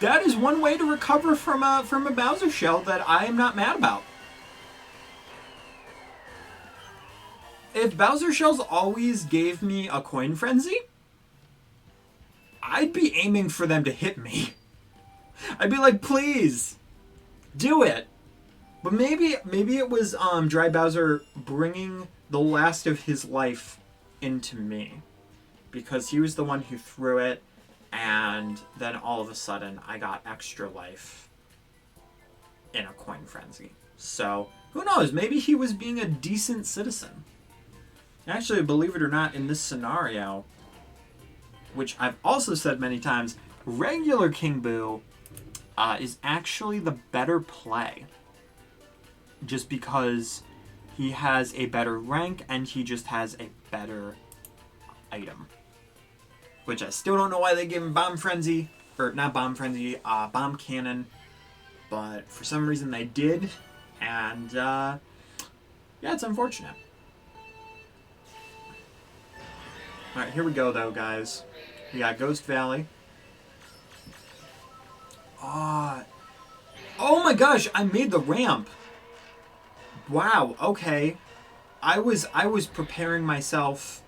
That is one way to recover from a Bowser shell that I am not mad about. If Bowser shells always gave me a coin frenzy, I'd be aiming for them to hit me. I'd be like, please, do it. But maybe it was Dry Bowser bringing the last of his life into me, because he was the one who threw it, and then all of a sudden I got extra life in a coin frenzy. So who knows? Maybe he was being a decent citizen. Actually, believe it or not, in this scenario, which I've also said many times, regular King Boo is actually the better play. Just because he has a better rank and he just has a better item. Which I still don't know why they gave him Bomb Frenzy. Or not Bomb Frenzy, Bomb Cannon. But for some reason they did. And yeah, it's unfortunate. Alright, here we go though, guys. We got Ghost Valley. Oh my gosh, I made the ramp. Wow, okay. I was preparing myself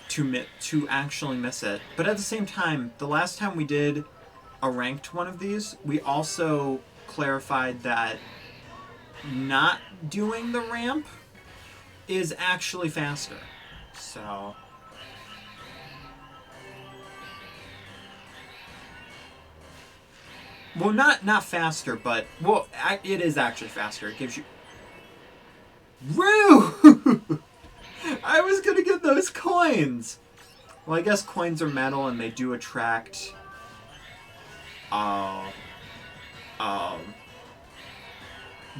to actually miss it. But at the same time, the last time we did a ranked one of these, we also clarified that not doing the ramp is actually faster. So... Well, not faster, but... Well, it is actually faster. It gives you... Woo! I was gonna get those coins! Well, I guess coins are metal and they do attract...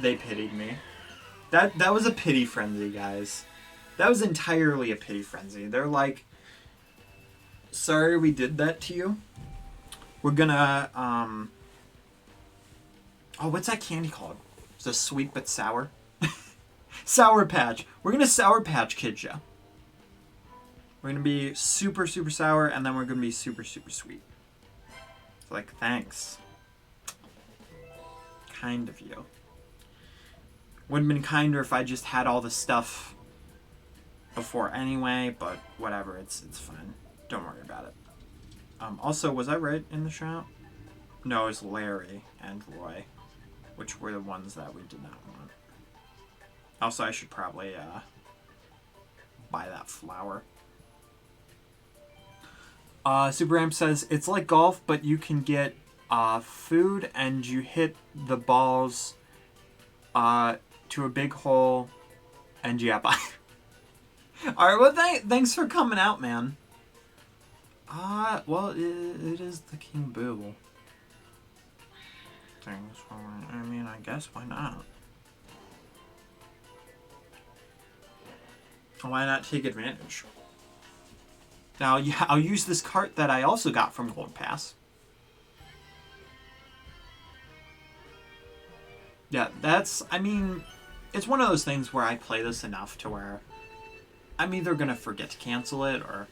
They pitied me. That was a pity frenzy, guys. That was entirely a pity frenzy. They're like... Sorry we did that to you. We're gonna, Oh, what's that candy called? Is it sweet but sour? Sour Patch. We're gonna Sour Patch Kid ya. We're gonna be super, super sour, and then we're gonna be super, super sweet. It's like, thanks. Kind of you. Would have been kinder if I just had all the stuff before anyway, but whatever, it's fine. Don't worry about it. Also, was I right in the shop? No, it was Larry and Roy, which were the ones that we did not want. Also, I should probably buy that flower. Super Amp says, it's like golf, but you can get food and you hit the balls to a big hole and yeah, bye. Alright, well, thanks for coming out, man. Well, it is the King Boo. I mean, I guess, why not? Why not take advantage? Now, yeah, I'll use this cart that I also got from Gold Pass. Yeah, I mean, it's one of those things where I play this enough to where I'm either going to forget to cancel it or,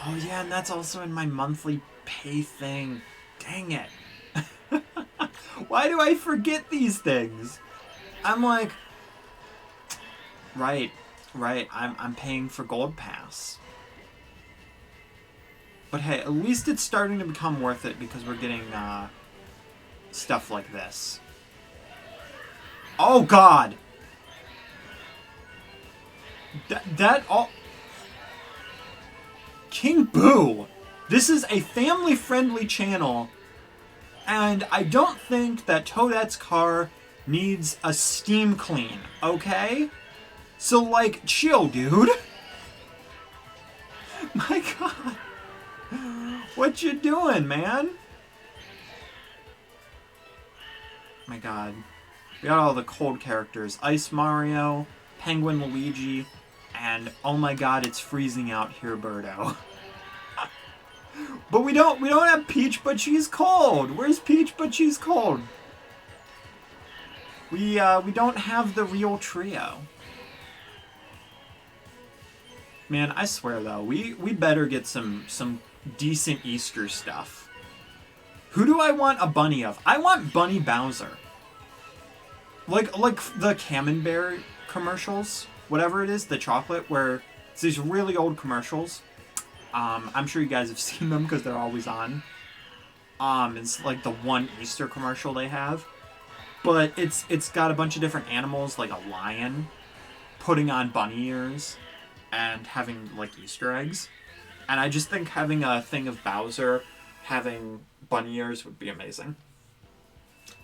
oh yeah, and that's also in my monthly pay thing. Dang it. Why do I forget these things? I'm like, right, I'm paying for Gold Pass. But hey, at least it's starting to become worth it because we're getting stuff like this. Oh God! That all... King Boo! This is a family-friendly channel, and I don't think that Toadette's car needs a steam clean, okay? So, like, chill, dude. My God. What you doing, man? My God. We got all the cold characters. Ice Mario, Penguin Luigi, and oh my God, it's freezing out here, Birdo. But we don't have Peach, but she's cold. Where's Peach, but she's cold? We don't have the real trio. Man, I swear though, we better get some decent Easter stuff. Who do I want a bunny of? I want Bunny Bowser. Like the Camembert commercials, whatever it is, the chocolate, where it's these really old commercials. I'm sure you guys have seen them because they're always on. It's like the one Easter commercial they have, but it's got a bunch of different animals, like a lion putting on bunny ears and having like Easter eggs. And I just think having a thing of Bowser having bunny ears would be amazing.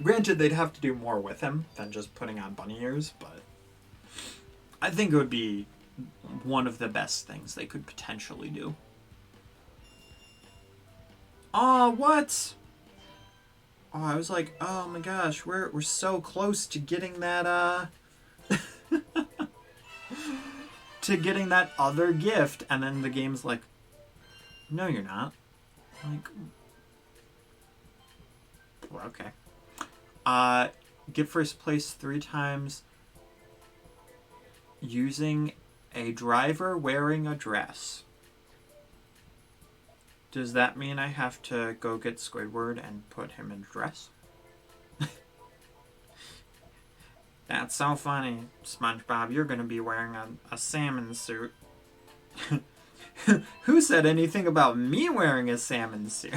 Granted, they'd have to do more with him than just putting on bunny ears, but I think it would be one of the best things they could potentially do. Oh, what? Oh, I was like, oh my gosh, we're so close to getting that, to getting that other gift, and then the game's like, no, you're not. Like, well, okay. Get first place 3 times using a driver wearing a dress. Does that mean I have to go get Squidward and put him in a dress? That's so funny, SpongeBob. You're going to be wearing a salmon suit. Who said anything about me wearing a salmon suit?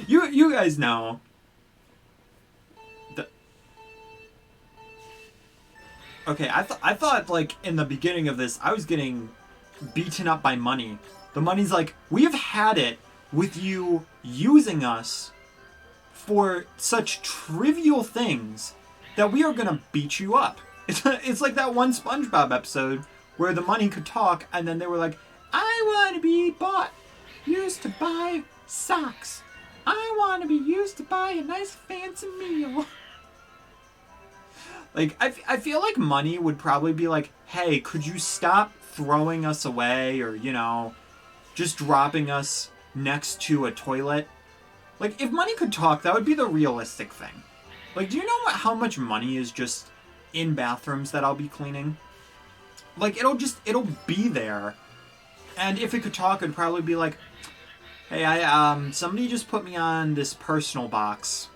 You guys know. Okay, I thought like in the beginning of this I was getting beaten up by money. The money's like, we have had it with you using us for such trivial things that we are gonna beat you up. It's like that one SpongeBob episode where the money could talk, and then they were like, I want to be used to buy socks. I want to be used to buy a nice fancy meal. Like, I feel like money would probably be like, hey, could you stop throwing us away, or, you know, just dropping us next to a toilet? Like, if money could talk, that would be the realistic thing. Like, do you know how much money is just in bathrooms that I'll be cleaning? Like, it'll be there. And if it could talk, it'd probably be like, hey, somebody just put me on this personal box.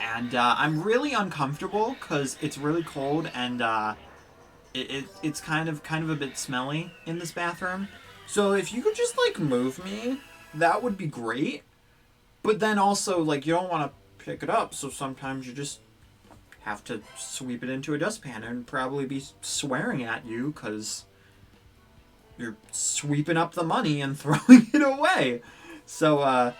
And I'm really uncomfortable because it's really cold and it's kind of a bit smelly in this bathroom. So if you could just like move me, that would be great. But then also like you don't want to pick it up, so sometimes you just have to sweep it into a dustpan and probably be swearing at you because you're sweeping up the money and throwing it away. So,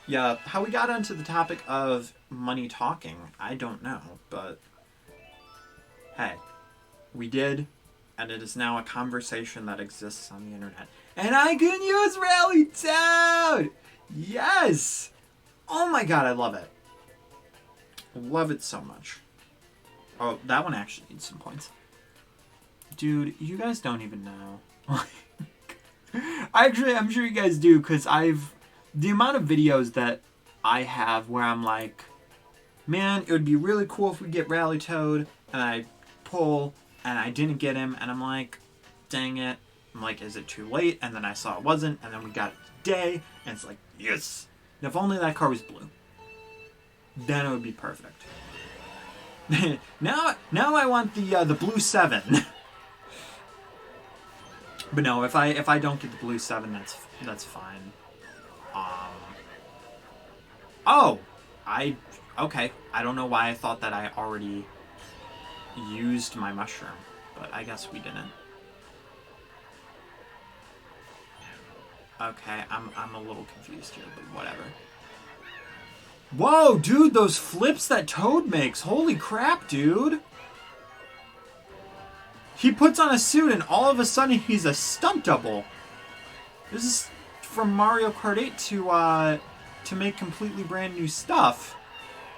yeah, how we got onto the topic of money talking, I don't know, but hey, we did, and it is now a conversation that exists on the internet. And I can use Rally Toad! Yes! Oh my god, I love it. Love it so much. Oh, that one actually needs some points. Dude, you guys don't even know. Actually, I'm sure you guys do, because the amount of videos that I have where I'm like, man, it would be really cool if we get Rally Toad, and I pull, and I didn't get him, and I'm like, dang it. I'm like, is it too late? And then I saw it wasn't, and then we got it today, and it's like, yes! And if only that car was blue. Then it would be perfect. now I want the blue 7. But no, if I don't get the blue 7, that's fine. Okay. I don't know why I thought that I already used my mushroom, but I guess we didn't. Okay, I'm a little confused here, but whatever. Whoa, dude, those flips that Toad makes. Holy crap, dude. He puts on a suit and all of a sudden he's a stunt double. This is from Mario Kart 8 to make completely brand new stuff.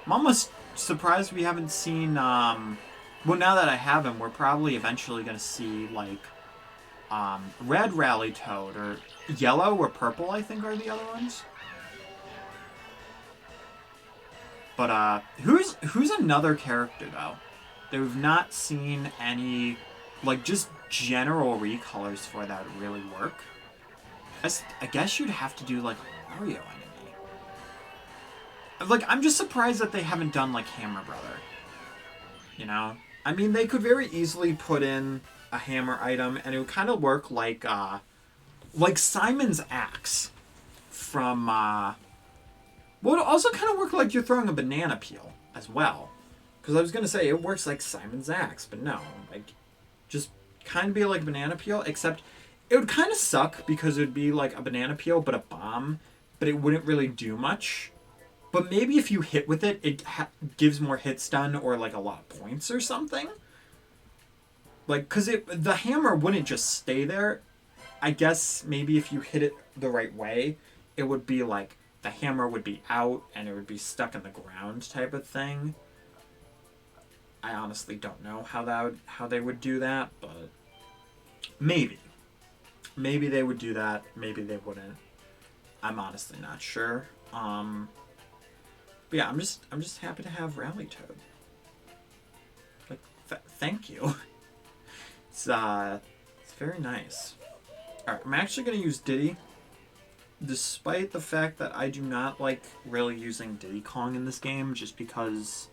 I'm almost surprised we haven't seen, well, now that I have him, we're probably eventually going to see, like, red Rally Toad, or yellow or purple, I think, are the other ones. But, who's another character, though, that we've not seen any, like, just general recolors for that would really work? I guess you'd have to do, like, a Mario enemy. Like, I'm just surprised that they haven't done, like, Hammer Brother. You know? I mean, they could very easily put in a hammer item, and it would kind of work like Simon's axe from, well, it would also kind of work like you're throwing a banana peel as well. Because I was going to say, it works like Simon's axe, but no. Like, just kind of be like a banana peel, except it would kind of suck because it would be like a banana peel, but a bomb, but it wouldn't really do much. But maybe if you hit with it, it gives more hit stun or like a lot of points or something. Like, because the hammer wouldn't just stay there. I guess maybe if you hit it the right way, it would be like the hammer would be out and it would be stuck in the ground type of thing. I honestly don't know how they would do that, but maybe. Maybe they would do that. Maybe they wouldn't. I'm honestly not sure. But yeah, I'm just happy to have Rally Toad. Like, thank you. It's very nice. Alright, I'm actually going to use Diddy. Despite the fact that I do not like really using Diddy Kong in this game, just because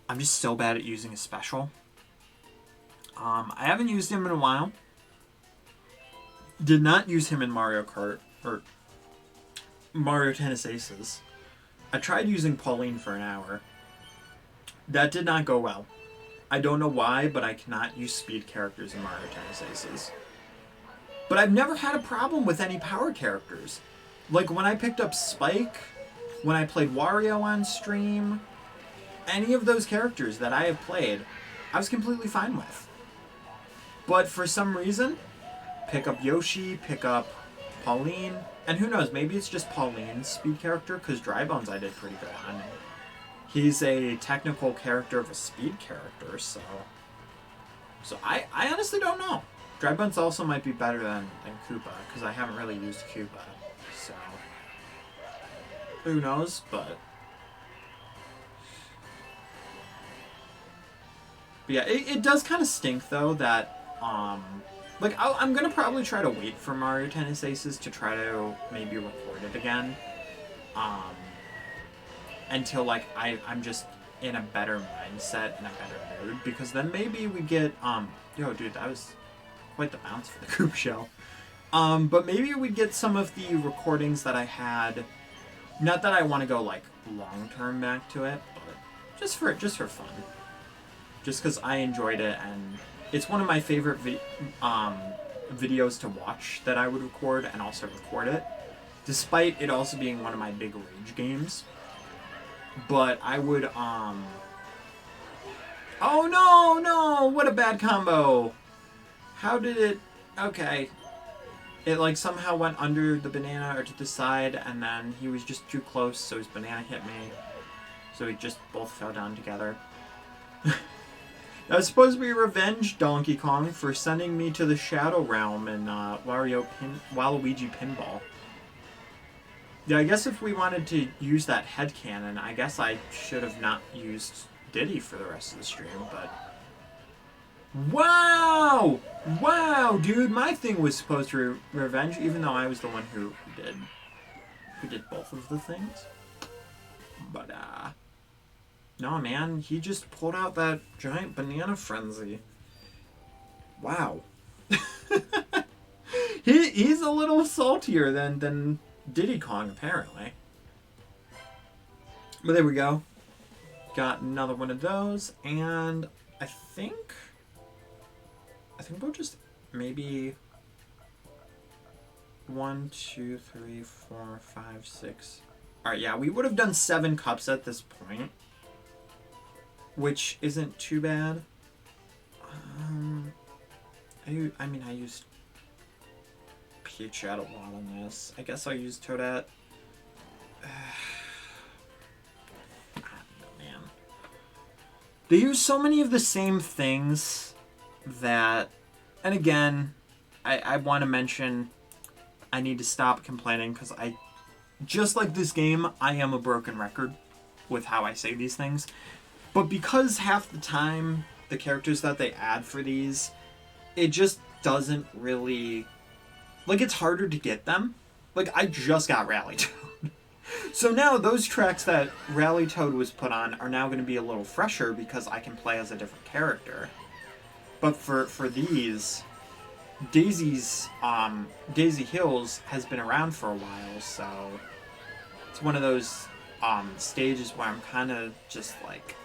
I'm just so bad at using a special. I haven't used him in a while. Did not use him in Mario Kart, or Mario Tennis Aces. I tried using Pauline for an hour. That did not go well. I don't know why, but I cannot use speed characters in Mario Tennis Aces. But I've never had a problem with any power characters. Like when I picked up Spike, when I played Wario on stream, any of those characters that I have played, I was completely fine with. But for some reason, pick up Yoshi, pick up Pauline, and who knows, maybe it's just Pauline's speed character, because Dry Bones I did pretty good on. He's a technical character of a speed character, so I honestly don't know. Dry Bones also might be better than Koopa, because I haven't really used Koopa, so who knows, but yeah, it does kind of stink, though, that, like, I'm going to probably try to wait for Mario Tennis Aces to try to maybe record it again, until, like, I'm just in a better mindset, in a better mood, because then maybe we get, yo, dude, that was quite the bounce for the Coop Shell. But maybe we'd get some of the recordings that I had, not that I want to go, like, long-term back to it, but just for fun. just because I enjoyed it, and it's one of my favorite videos to watch that I would record and also record it, despite it also being one of my big rage games. But I would, oh no, what a bad combo. How did it, okay. It like somehow went under the banana or to the side, and then he was just too close, so his banana hit me. So we just both fell down together. That was supposed to be revenge, Donkey Kong, for sending me to the Shadow Realm in Waluigi Pinball. Yeah, I guess if we wanted to use that headcanon, I guess I should have not used Diddy for the rest of the stream, but... Wow! Wow, dude, my thing was supposed to be revenge, even though I was the one who did both of the things. But, no, man, he just pulled out that giant banana frenzy. Wow. He's a little saltier than Diddy Kong, apparently. But there we go. Got another one of those, and I think we'll just maybe 1, 2, 3, 4, 5, 6. Alright, yeah, we would have done 7 cups at this point, which isn't too bad. I used Peachette a lot on this. I guess I'll use Toadette. I don't know, man. They use so many of the same things that, and again, I want to mention, I need to stop complaining because just like this game, I am a broken record with how I say these things. But because half the time, the characters that they add for these, it just doesn't really... Like, it's harder to get them. Like, I just got Rally Toad. So now those tracks that Rally Toad was put on are now going to be a little fresher because I can play as a different character. But for these, Daisy Hills has been around for a while, so it's one of those stages where I'm kind of just like,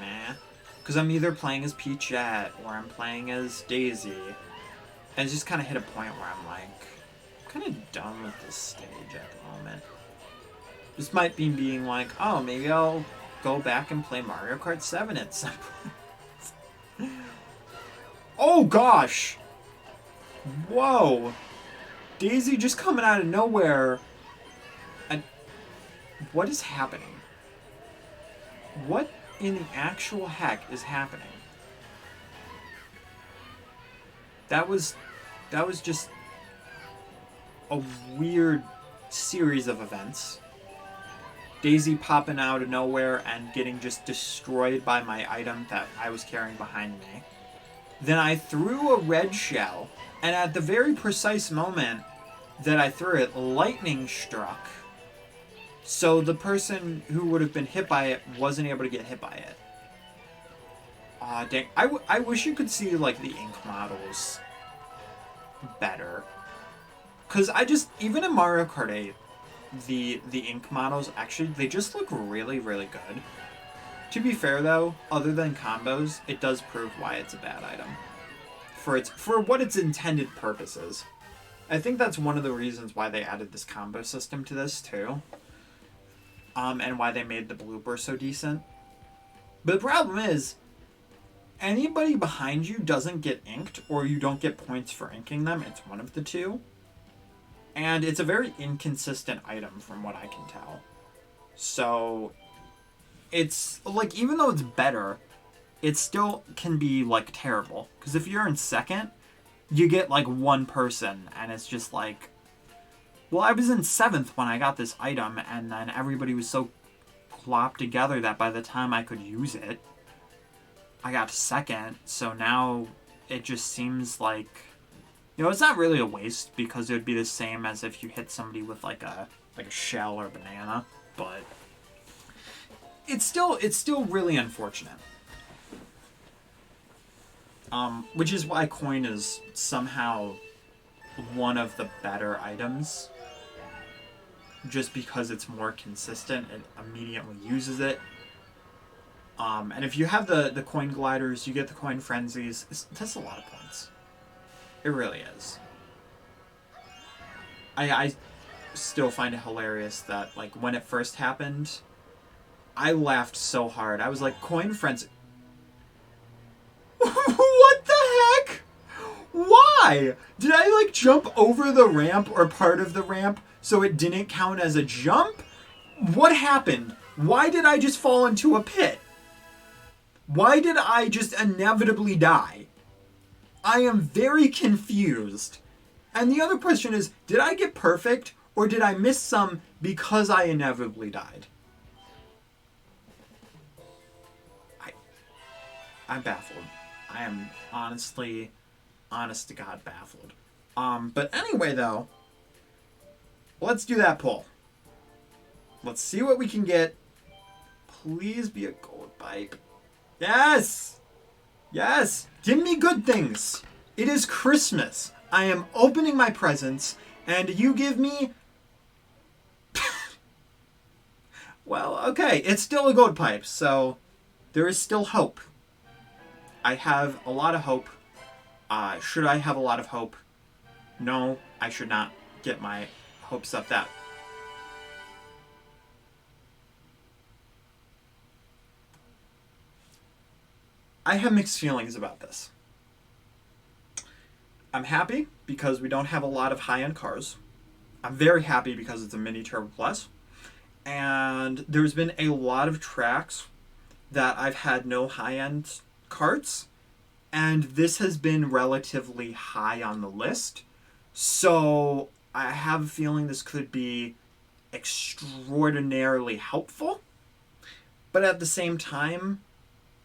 meh. Because I'm either playing as Peachette or I'm playing as Daisy. And it's just kind of hit a point where I'm like, I'm kind of done with this stage at the moment. This might be being like, oh, maybe I'll go back and play Mario Kart 7 at some point. Oh, gosh! Whoa! Daisy just coming out of nowhere. What is happening? What in the actual heck is happening? That was just a weird series of events. Daisy popping out of nowhere and getting just destroyed by my item that I was carrying behind me. Then I threw a red shell, and at the very precise moment that I threw it, lightning struck. So the person who would have been hit by it wasn't able to get hit by it. Aw, dang. I wish you could see, like, the ink models better. Because even in Mario Kart 8, the ink models, actually, they just look really, really good. To be fair, though, other than combos, it does prove why it's a bad item. For what its intended purpose is. I think that's one of the reasons why they added this combo system to this, too. And why they made the blooper so decent. But the problem is, anybody behind you doesn't get inked, or you don't get points for inking them. It's one of the two. And it's a very inconsistent item from what I can tell. So, it's, like, even though it's better, it still can be, like, terrible. Because if you're in second, you get, like, one person, and it's just like, well, I was in 7th when I got this item, and then everybody was so clopped together that by the time I could use it, I got 2nd, so now it just seems like, you know, it's not really a waste, because it would be the same as if you hit somebody with, like a shell or banana, but it's still really unfortunate. Which is why coin is somehow one of the better items. Just because it's more consistent, it immediately uses it. And if you have the coin gliders, you get the coin frenzies. That's a lot of points. It really is. I still find it hilarious that, like, when it first happened, I laughed so hard. I was like, coin frenzy. What the heck? Why? Did I, like, jump over the ramp or part of the ramp so it didn't count as a jump? What happened? Why did I just fall into a pit? Why did I just inevitably die? I am very confused. And the other question is, did I get perfect or did I miss some because I inevitably died? I'm baffled. I am honestly, honest to God, baffled. But anyway, though, let's do that poll. Let's see what we can get. Please be a gold pipe. Yes! Yes! Give me good things. It is Christmas. I am opening my presents, and you give me... Well, okay, it's still a gold pipe, so there is still hope. I have a lot of hope. Should I have a lot of hope? No, I should not get my hopes up that. I have mixed feelings about this. I'm happy because we don't have a lot of high-end cars. I'm very happy because it's a Mini Turbo Plus. And there's been a lot of tracks that I've had no high-end carts, and this has been relatively high on the list. So I have a feeling this could be extraordinarily helpful. But at the same time,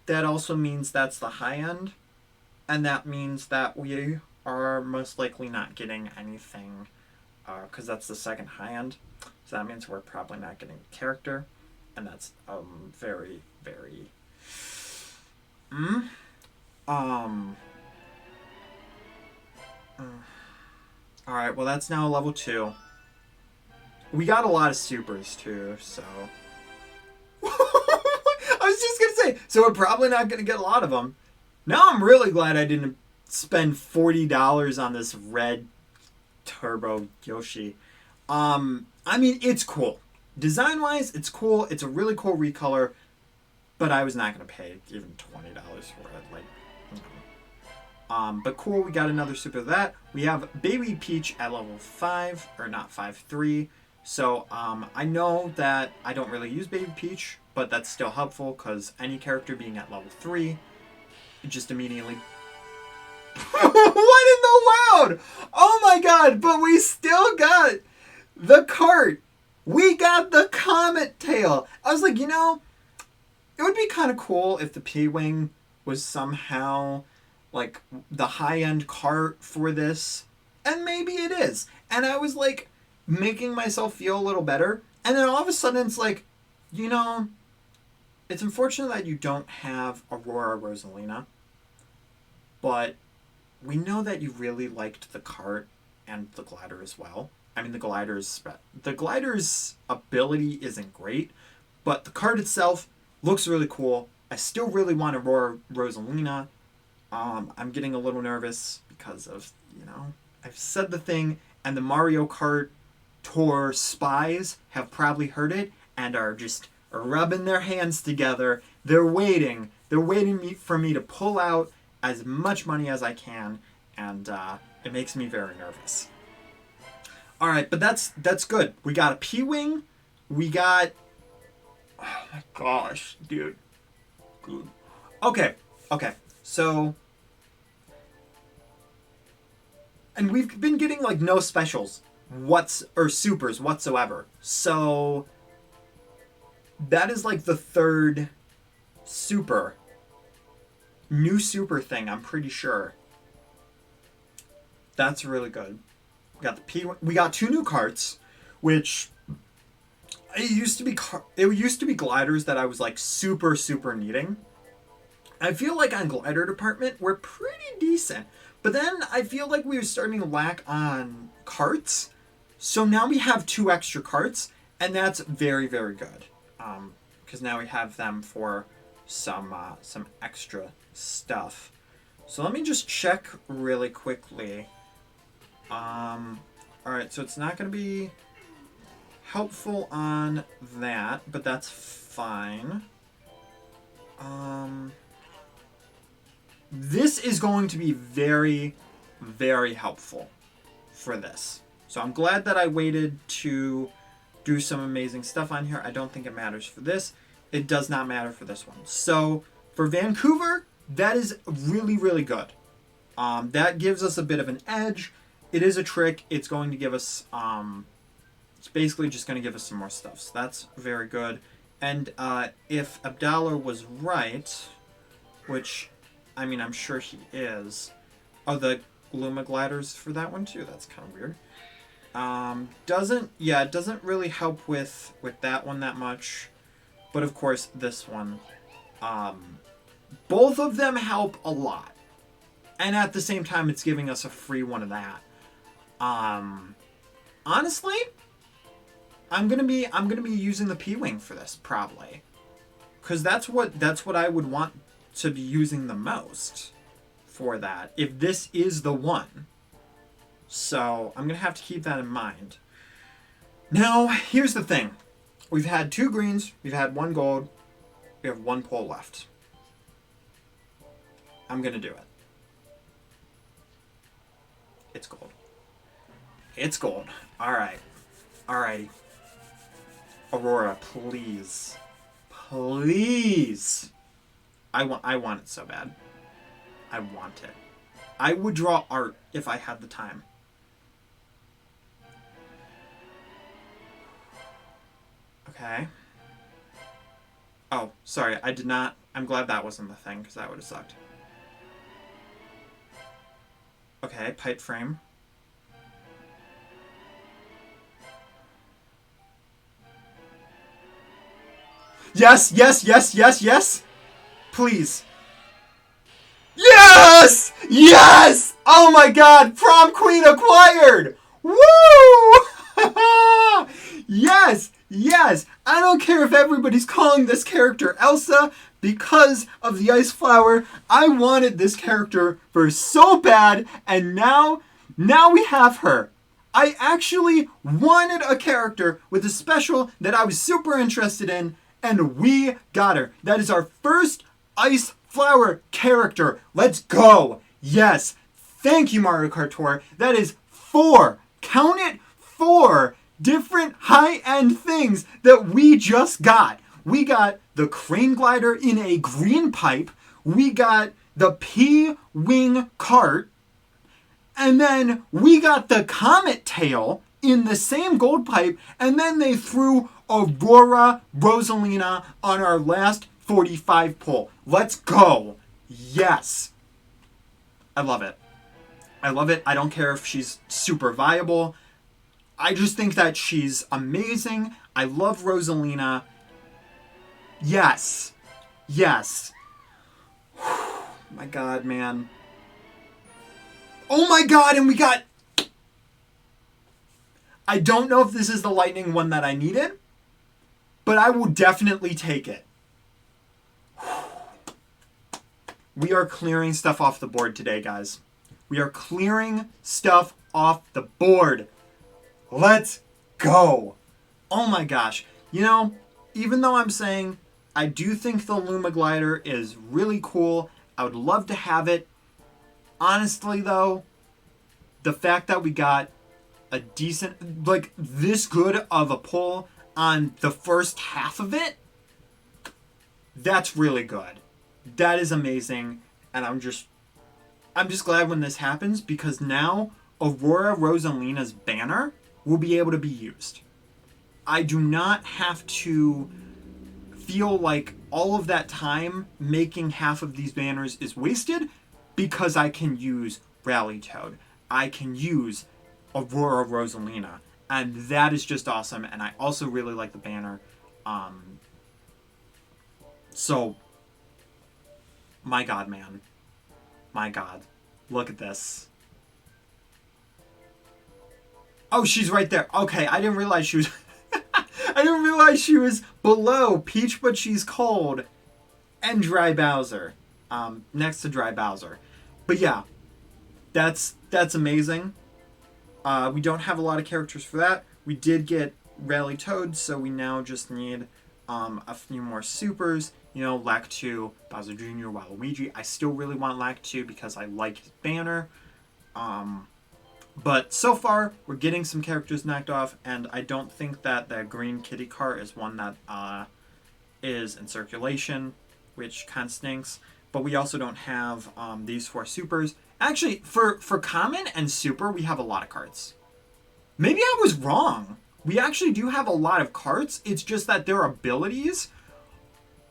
that also means that's the high end, and that means that we are most likely not getting anything, because that's the second high end. So that means we're probably not getting a character, and that's very, very... Alright, well that's now level 2. We got a lot of supers too, so... I was just gonna say, so we're probably not gonna get a lot of them. Now I'm really glad I didn't spend $40 on this red Turbo Yoshi. I mean, it's cool. Design-wise, it's cool. It's a really cool recolor, but I was not gonna pay even $20 for it. Like, no. But cool, we got another super of that. We have Baby Peach at level 5, or not 5, 3. So, I know that I don't really use Baby Peach, but that's still helpful, because any character being at level 3, it just immediately... What in the world? Oh my god, but we still got the cart. We got the Comet Tail. I was like, you know, it would be kind of cool if the P-Wing was somehow, like, the high-end cart for this. And maybe it is. And I was, like, making myself feel a little better. And then all of a sudden it's like, you know, it's unfortunate that you don't have Aurora Rosalina. But we know that you really liked the cart and the glider as well. I mean, the glider's ability isn't great, but the cart itself looks really cool. I still really want Aurora Rosalina. I'm getting a little nervous because of, you know, I've said the thing, and the Mario Kart Tour spies have probably heard it and are just rubbing their hands together. They're waiting. They're waiting for me to pull out as much money as I can, and it makes me very nervous. All right, but that's good. We got a P-Wing. We got... Oh my gosh, dude. Good. Okay. So... And we've been getting, like, no specials or supers whatsoever. So... That is, like, the third super. New super thing, I'm pretty sure. That's really good. We got 2 new carts, which it used to be gliders that I was like super needing. I feel like on glider department we're pretty decent, but then I feel like we were starting to lack on carts. So now we have 2 extra carts, and that's very, very good. Because now we have them for some extra stuff. So let me just check really quickly. Alright, so it's not going to be helpful on that, but that's fine. This is going to be very, very helpful for this. So I'm glad that I waited to do some amazing stuff on here. I don't think it matters for this. It does not matter for this one. So for Vancouver, that is really, really good. That gives us a bit of an edge. It is a trick. It's going to give us, it's basically just going to give us some more stuff. So that's very good. And if Abdallah was right, which, I mean, I'm sure he is. Oh, the Luma gliders for that one too. That's kind of weird. It doesn't really help with that one that much. But of course, this one. Both of them help a lot. And at the same time, it's giving us a free one of that. Honestly, I'm gonna be using the P-Wing for this, probably. Because that's what I would want to be using the most for that, if this is the one. So I'm gonna have to keep that in mind. Now, here's the thing. We've had 2 greens, we've had 1 gold, we have 1 pole left. I'm gonna do it. It's gold. It's gold. Alright. Alrighty. Aurora, please. Please. I want it so bad. I want it. I would draw art if I had the time. Okay. Oh, sorry. I did not. I'm glad that wasn't the thing, because that would have sucked. Okay, pipe frame. Yes, yes, yes, yes, yes! Please. Yes! Yes! Oh my god! Prom Queen acquired! Woo! Yes! Yes! I don't care if everybody's calling this character Elsa because of the ice flower. I wanted this character for so bad, and now we have her. I actually wanted a character with a special that I was super interested in, and we got her. That is our first ice flower character. Let's go. Yes. Thank you, Mario Kart Tour. That is 4. Count it, 4 different high-end things that we just got. We got the crane glider in a green pipe. We got the P-Wing cart. And then we got the comet tail in the same gold pipe. And then they threw Aurora Rosalina on our last 45 pull. Let's go. Yes. I love it. I love it. I don't care if she's super viable. I just think that she's amazing. I love Rosalina. Yes. Yes. My god, man. Oh my god, and we got... I don't know if this is the lightning one that I needed, but I will definitely take it. We are clearing stuff off the board today, guys. We are clearing stuff off the board. Let's go. Oh my gosh. You know, even though I'm saying I do think the Luma glider is really cool, I would love to have it. Honestly, though, the fact that we got a decent, like, this good of a pull on the first half of it, that's really good. That is amazing, and I'm just glad when this happens, because now Aurora Rosalina's banner will be able to be used. I do not have to feel like all of that time making half of these banners is wasted, because I can use Rally Toad. I can use Aurora Rosalina, and that is just awesome, and I also really like the banner. So, my god, man. My god. Look at this. Oh, she's right there. Okay, I didn't realize she was... I didn't realize she was below Peach, but she's cold. and Dry Bowser. Next to Dry Bowser. But yeah, that's amazing. We don't have a lot of characters for that. We did get Rally Toad, so we now just need a few more supers. You know, Lakitu, Bowser Jr., Waluigi. I still really want Lakitu because I like his banner. But so far, we're getting some characters knocked off, and I don't think that the green kitty car is one that is in circulation, which kind of stinks. But we also don't have these 4 supers. Actually, for common and super, we have a lot of cards. Maybe I was wrong. We actually do have a lot of cards. It's just that their abilities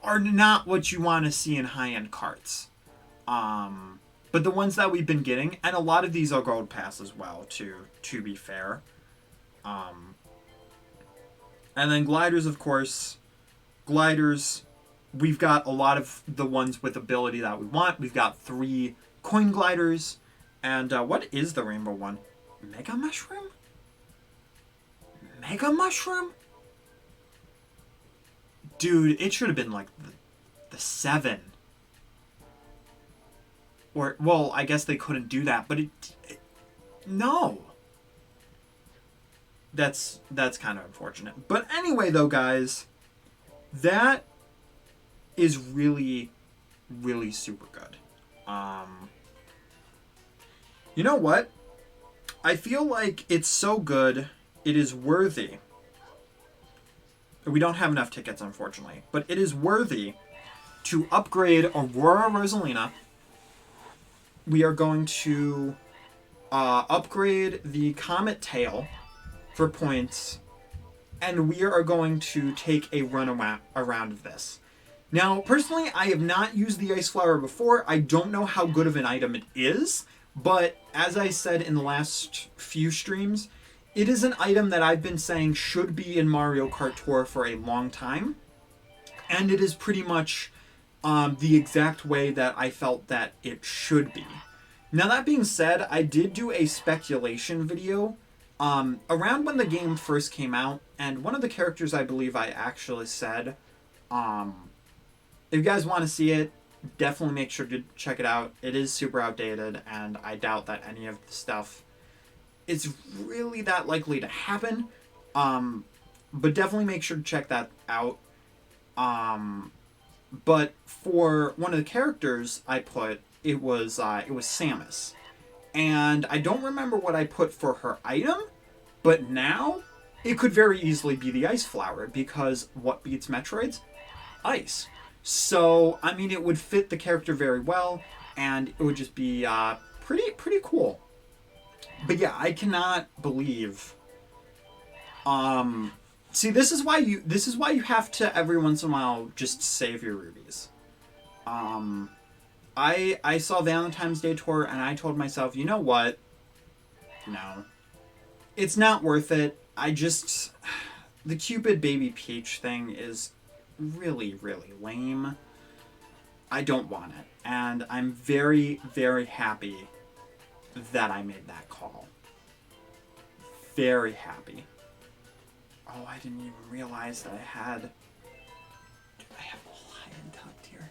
are not what you want to see in high-end cards. But the ones that we've been getting, and a lot of these are Gold Pass as well, to be fair. And then gliders, of course. Gliders, we've got a lot of the ones with ability that we want. We've got 3 coin gliders. And what is the rainbow one? Mega Mushroom? Mega Mushroom? Dude, it should have been like the 7. Or, well, I guess they couldn't do that, but it no. That's kind of unfortunate. But anyway, though, guys, that is really, really super good. You know what? I feel like it's so good, it is worthy. We don't have enough tickets, unfortunately, but it is worthy to upgrade Aurora Rosalina. We are going to upgrade the Comet Tail for points, and we are going to take a run around of this. Now, personally, I have not used the Ice Flower before. I don't know how good of an item it is, but as I said in the last few streams, it is an item that I've been saying should be in Mario Kart Tour for a long time, and it is pretty much the exact way that I felt that it should be. Now, that being said, I did do a speculation video around when the game first came out, and one of the characters I believe I actually said, if you guys want to see it, definitely make sure to check it out. It is super outdated, and I doubt that any of the stuff is really that likely to happen. But definitely make sure to check that out. But for one of the characters I put, it was Samus. And I don't remember what I put for her item, but now it could very easily be the Ice Flower, because what beats Metroids? Ice. So, I mean, it would fit the character very well, and it would just be pretty cool. But yeah, I cannot believe. See, this is why you have to every once in a while just save your rubies. I saw Valentine's Day Tour, and I told myself, you know what? No. It's not worth it. The Cupid Baby Peach thing is really, really lame. I don't want it. And I'm very, very happy that I made that call. Very happy. Oh, I didn't even realize that I have a lion tucked here.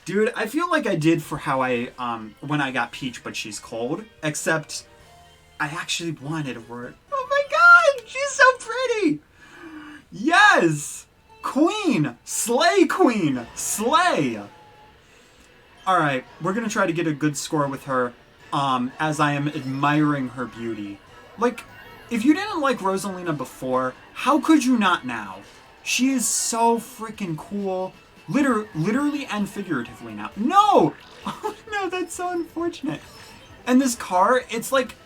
Dude, I feel like I did for how when I got Peach, but she's cold. Except, I actually wanted a word. Oh my god, she's so pretty! Yes! Queen! Slay, Queen! Slay! Alright, we're gonna try to get a good score with her, as I am admiring her beauty. Like, if you didn't like Rosalina before, how could you not now? She is so freaking cool. Literally and figuratively now. No! Oh no, that's so unfortunate. And this car, it's like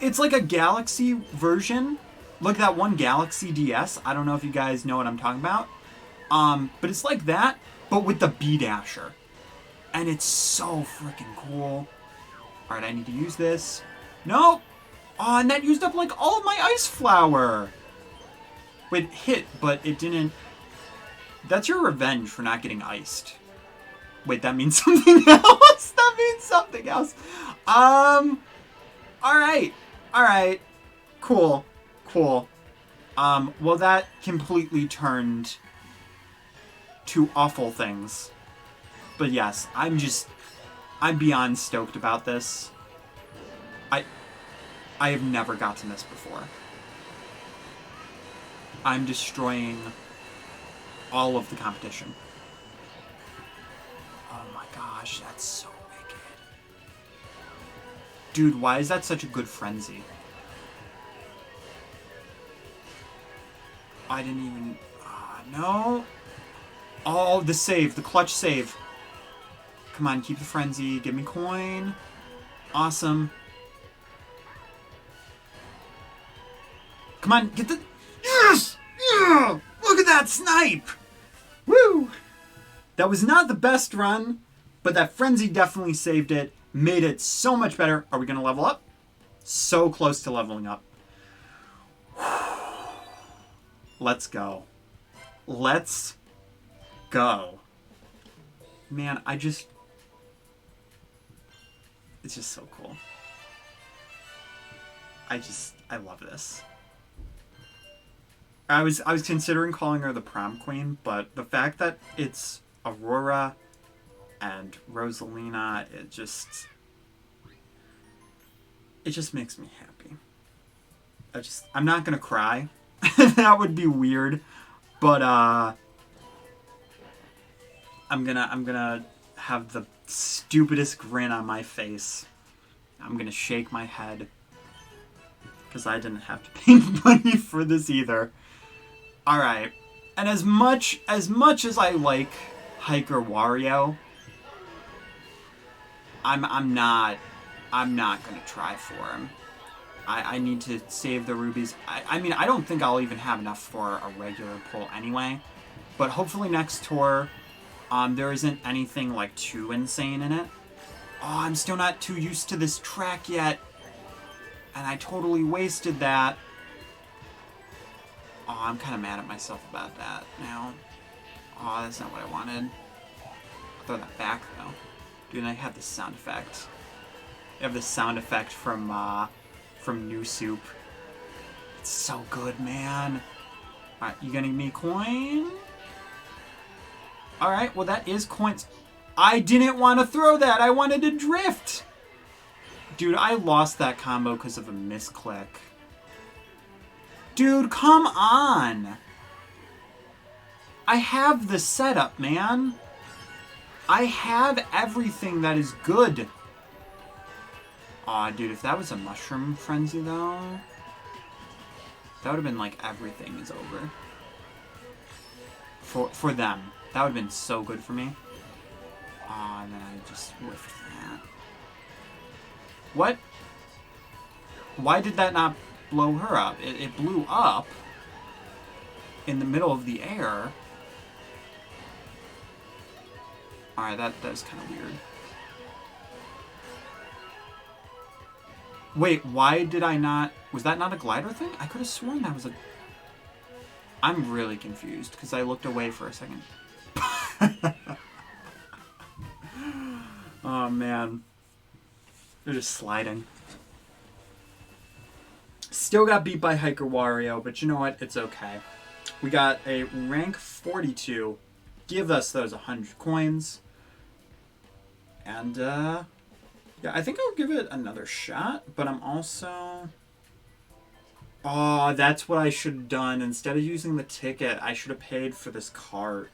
a Galaxy version. Like that one Galaxy DS. I don't know if you guys know what I'm talking about. But it's like that, but with the B-Dasher. And it's so freaking cool. Alright, I need to use this. Nope! Oh, and that used up like all of my Ice Flower. Wait, it hit, but it didn't. That's your revenge for not getting iced. Wait, that means something else? That means something else. Alright. Alright. Cool. Cool. Well, that completely turned to awful things. But yes, I'm beyond stoked about this. I have never gotten this before. I'm destroying all of the competition. Oh my gosh, that's so wicked. Dude, why is that such a good frenzy? I didn't even... no. Oh, the save. The clutch save. Come on, keep the frenzy. Give me coin. Awesome. Come on, get the... Yes! Yeah! Look at that snipe! Woo! That was not the best run, but that frenzy definitely saved it. Made it so much better. Are we going to level up? So close to leveling up. Let's go. Let's go. Man, it's just so cool. I love this. I was considering calling her the prom queen, but the fact that it's Aurora and Rosalina, it just makes me happy. I'm not gonna cry. That would be weird, but I'm gonna have the stupidest grin on my face. I'm gonna shake my head because I didn't have to pay money for this either. All right, and as much as I like Hiker Wario, I'm not gonna try for him. I need to save the rubies. I mean, I don't think I'll even have enough for a regular pull anyway. But hopefully next tour, there isn't anything like too insane in it. Oh, I'm still not too used to this track yet. And I totally wasted that. Oh, I'm kind of mad at myself about that now. Oh, that's not what I wanted. I'll throw that back, though. Dude, I have this sound effect. I have this sound effect from New Soup. It's so good, man. Alright, you gonna give me a coin? Alright, well that is coins. I didn't want to throw that. I wanted to drift. Dude, I lost that combo because of a misclick. Dude, come on. I have the setup, man. I have everything that is good. Aw, dude, if that was a mushroom frenzy, though, that would have been like everything is over. For them. That would have been so good for me. Aw, and then I just whiffed that. What? Why did that not blow her up? It blew up in the middle of the air. Alright, that was kind of weird. Wait, why did I not... Was that not a glider thing? I could have sworn that was a... I'm really confused, because I looked away for a second. Oh, man. They're just sliding. Still got beat by Hiker Wario, but you know what? It's okay. We got a rank 42. Give us those 100 coins. And, yeah, I think I'll give it another shot, but I'm also... Oh, that's what I should have done. Instead of using the ticket, I should have paid for this cart.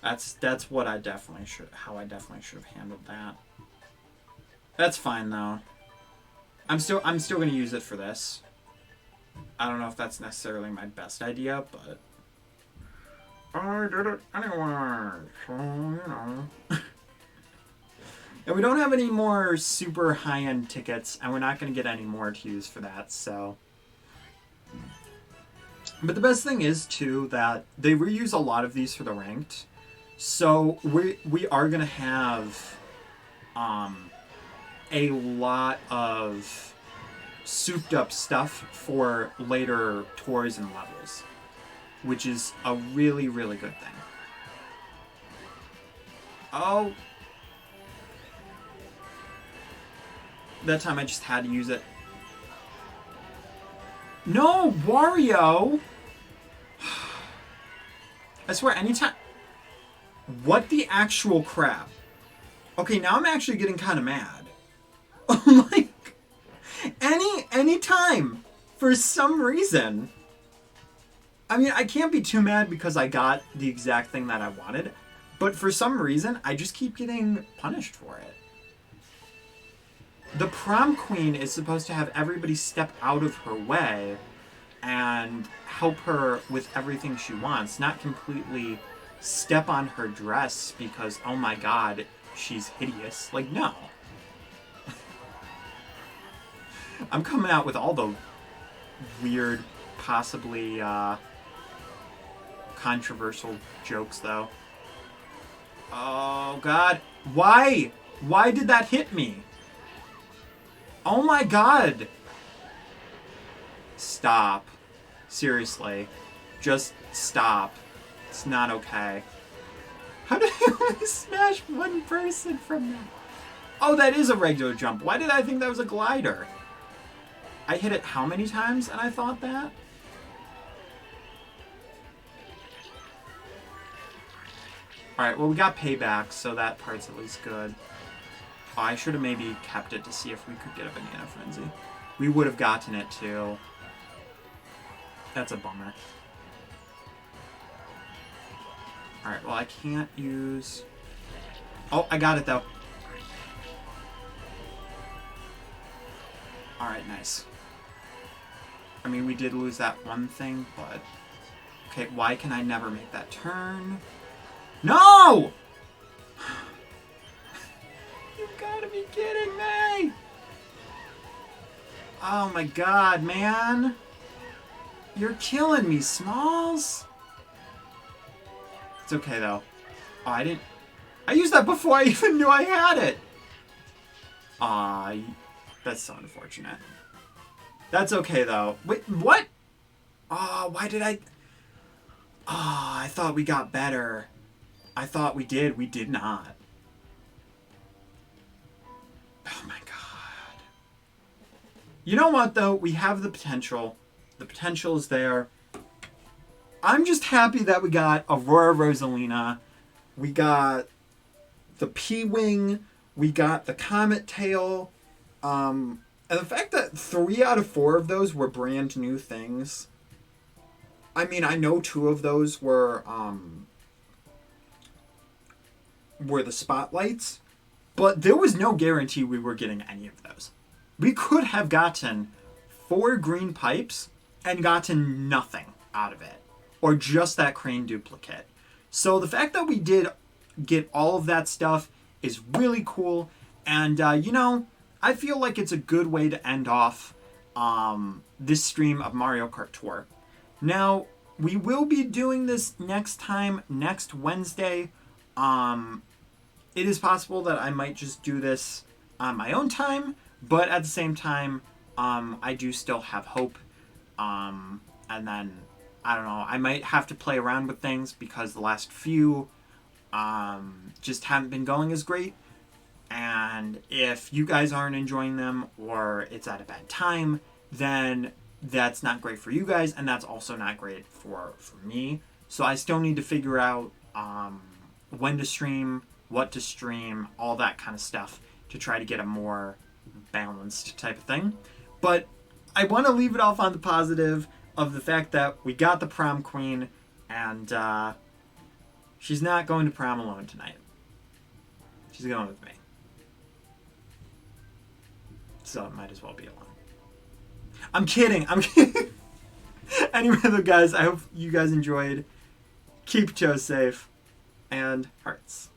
That's what I definitely should... How I definitely should have handled that. That's fine, though. I'm still going to use it for this. I don't know if that's necessarily my best idea, but... I did it anyway, so, you know... And we don't have any more super high-end tickets, and we're not going to get any more to use for that, so... But the best thing is, too, that they reuse a lot of these for the ranked. So we are going to have a lot of souped-up stuff for later tours and levels, which is a really, really good thing. Oh... That time I just had to use it. No, Wario! I swear, anytime... What the actual crap? Okay, now I'm actually getting kind of mad. Like, any time, for some reason. I mean, I can't be too mad because I got the exact thing that I wanted, but for some reason, I just keep getting punished for it. The prom queen is supposed to have everybody step out of her way and help her with everything she wants, not completely step on her dress because, oh my god, she's hideous. Like, no. I'm coming out with all the weird, possibly controversial jokes, though. Oh god. Why? Why did that hit me? Oh my god. Stop. Seriously. Just stop. It's not okay. How did I only smash one person from that? Oh, that is a regular jump. Why did I think that was a glider? I hit it how many times and I thought that? Alright, well we got payback, so that part's at least good. Oh, I should have maybe kept it to see if we could get a banana frenzy. We would have gotten it too. That's a bummer. Alright, well I can't use... Oh, I got it though. Alright, nice. I mean, we did lose that one thing, but... Okay, why can I never make that turn? No! You gotta be kidding me! Oh my god, man. You're killing me, Smalls. It's okay, though. Oh, I didn't... I used that before I even knew I had it! Aw, that's so unfortunate. That's okay, though. Wait, what? Oh, why did I... Oh, I thought we got better. I thought we did. We did not. Oh my god. You know what, though? We have the potential. The potential is there. I'm just happy that we got Aurora Rosalina. We got the P-Wing. We got the Comet Tail. And the fact that 3 out of 4 of those were brand new things. I mean, I know 2 of those were the spotlights, but there was no guarantee we were getting any of those. We could have gotten 4 green pipes and gotten nothing out of it, or just that crane duplicate. So the fact that we did get all of that stuff is really cool, and you know, I feel like it's a good way to end off this stream of Mario Kart Tour. Now, we will be doing this next Wednesday. It is possible that I might just do this on my own time, but at the same time, I do still have hope. And then, I don't know, I might have to play around with things because the last few just haven't been going as great. And if you guys aren't enjoying them or it's at a bad time, then that's not great for you guys, and that's also not great for me. So I still need to figure out when to stream, what to stream, all that kind of stuff to try to get a more balanced type of thing. But I want to leave it off on the positive of the fact that we got the prom queen, and she's not going to prom alone tonight. She's going with me. So it might as well be alone. I'm kidding. Anyway, though, guys, I hope you guys enjoyed. Keep Joe safe. And hearts.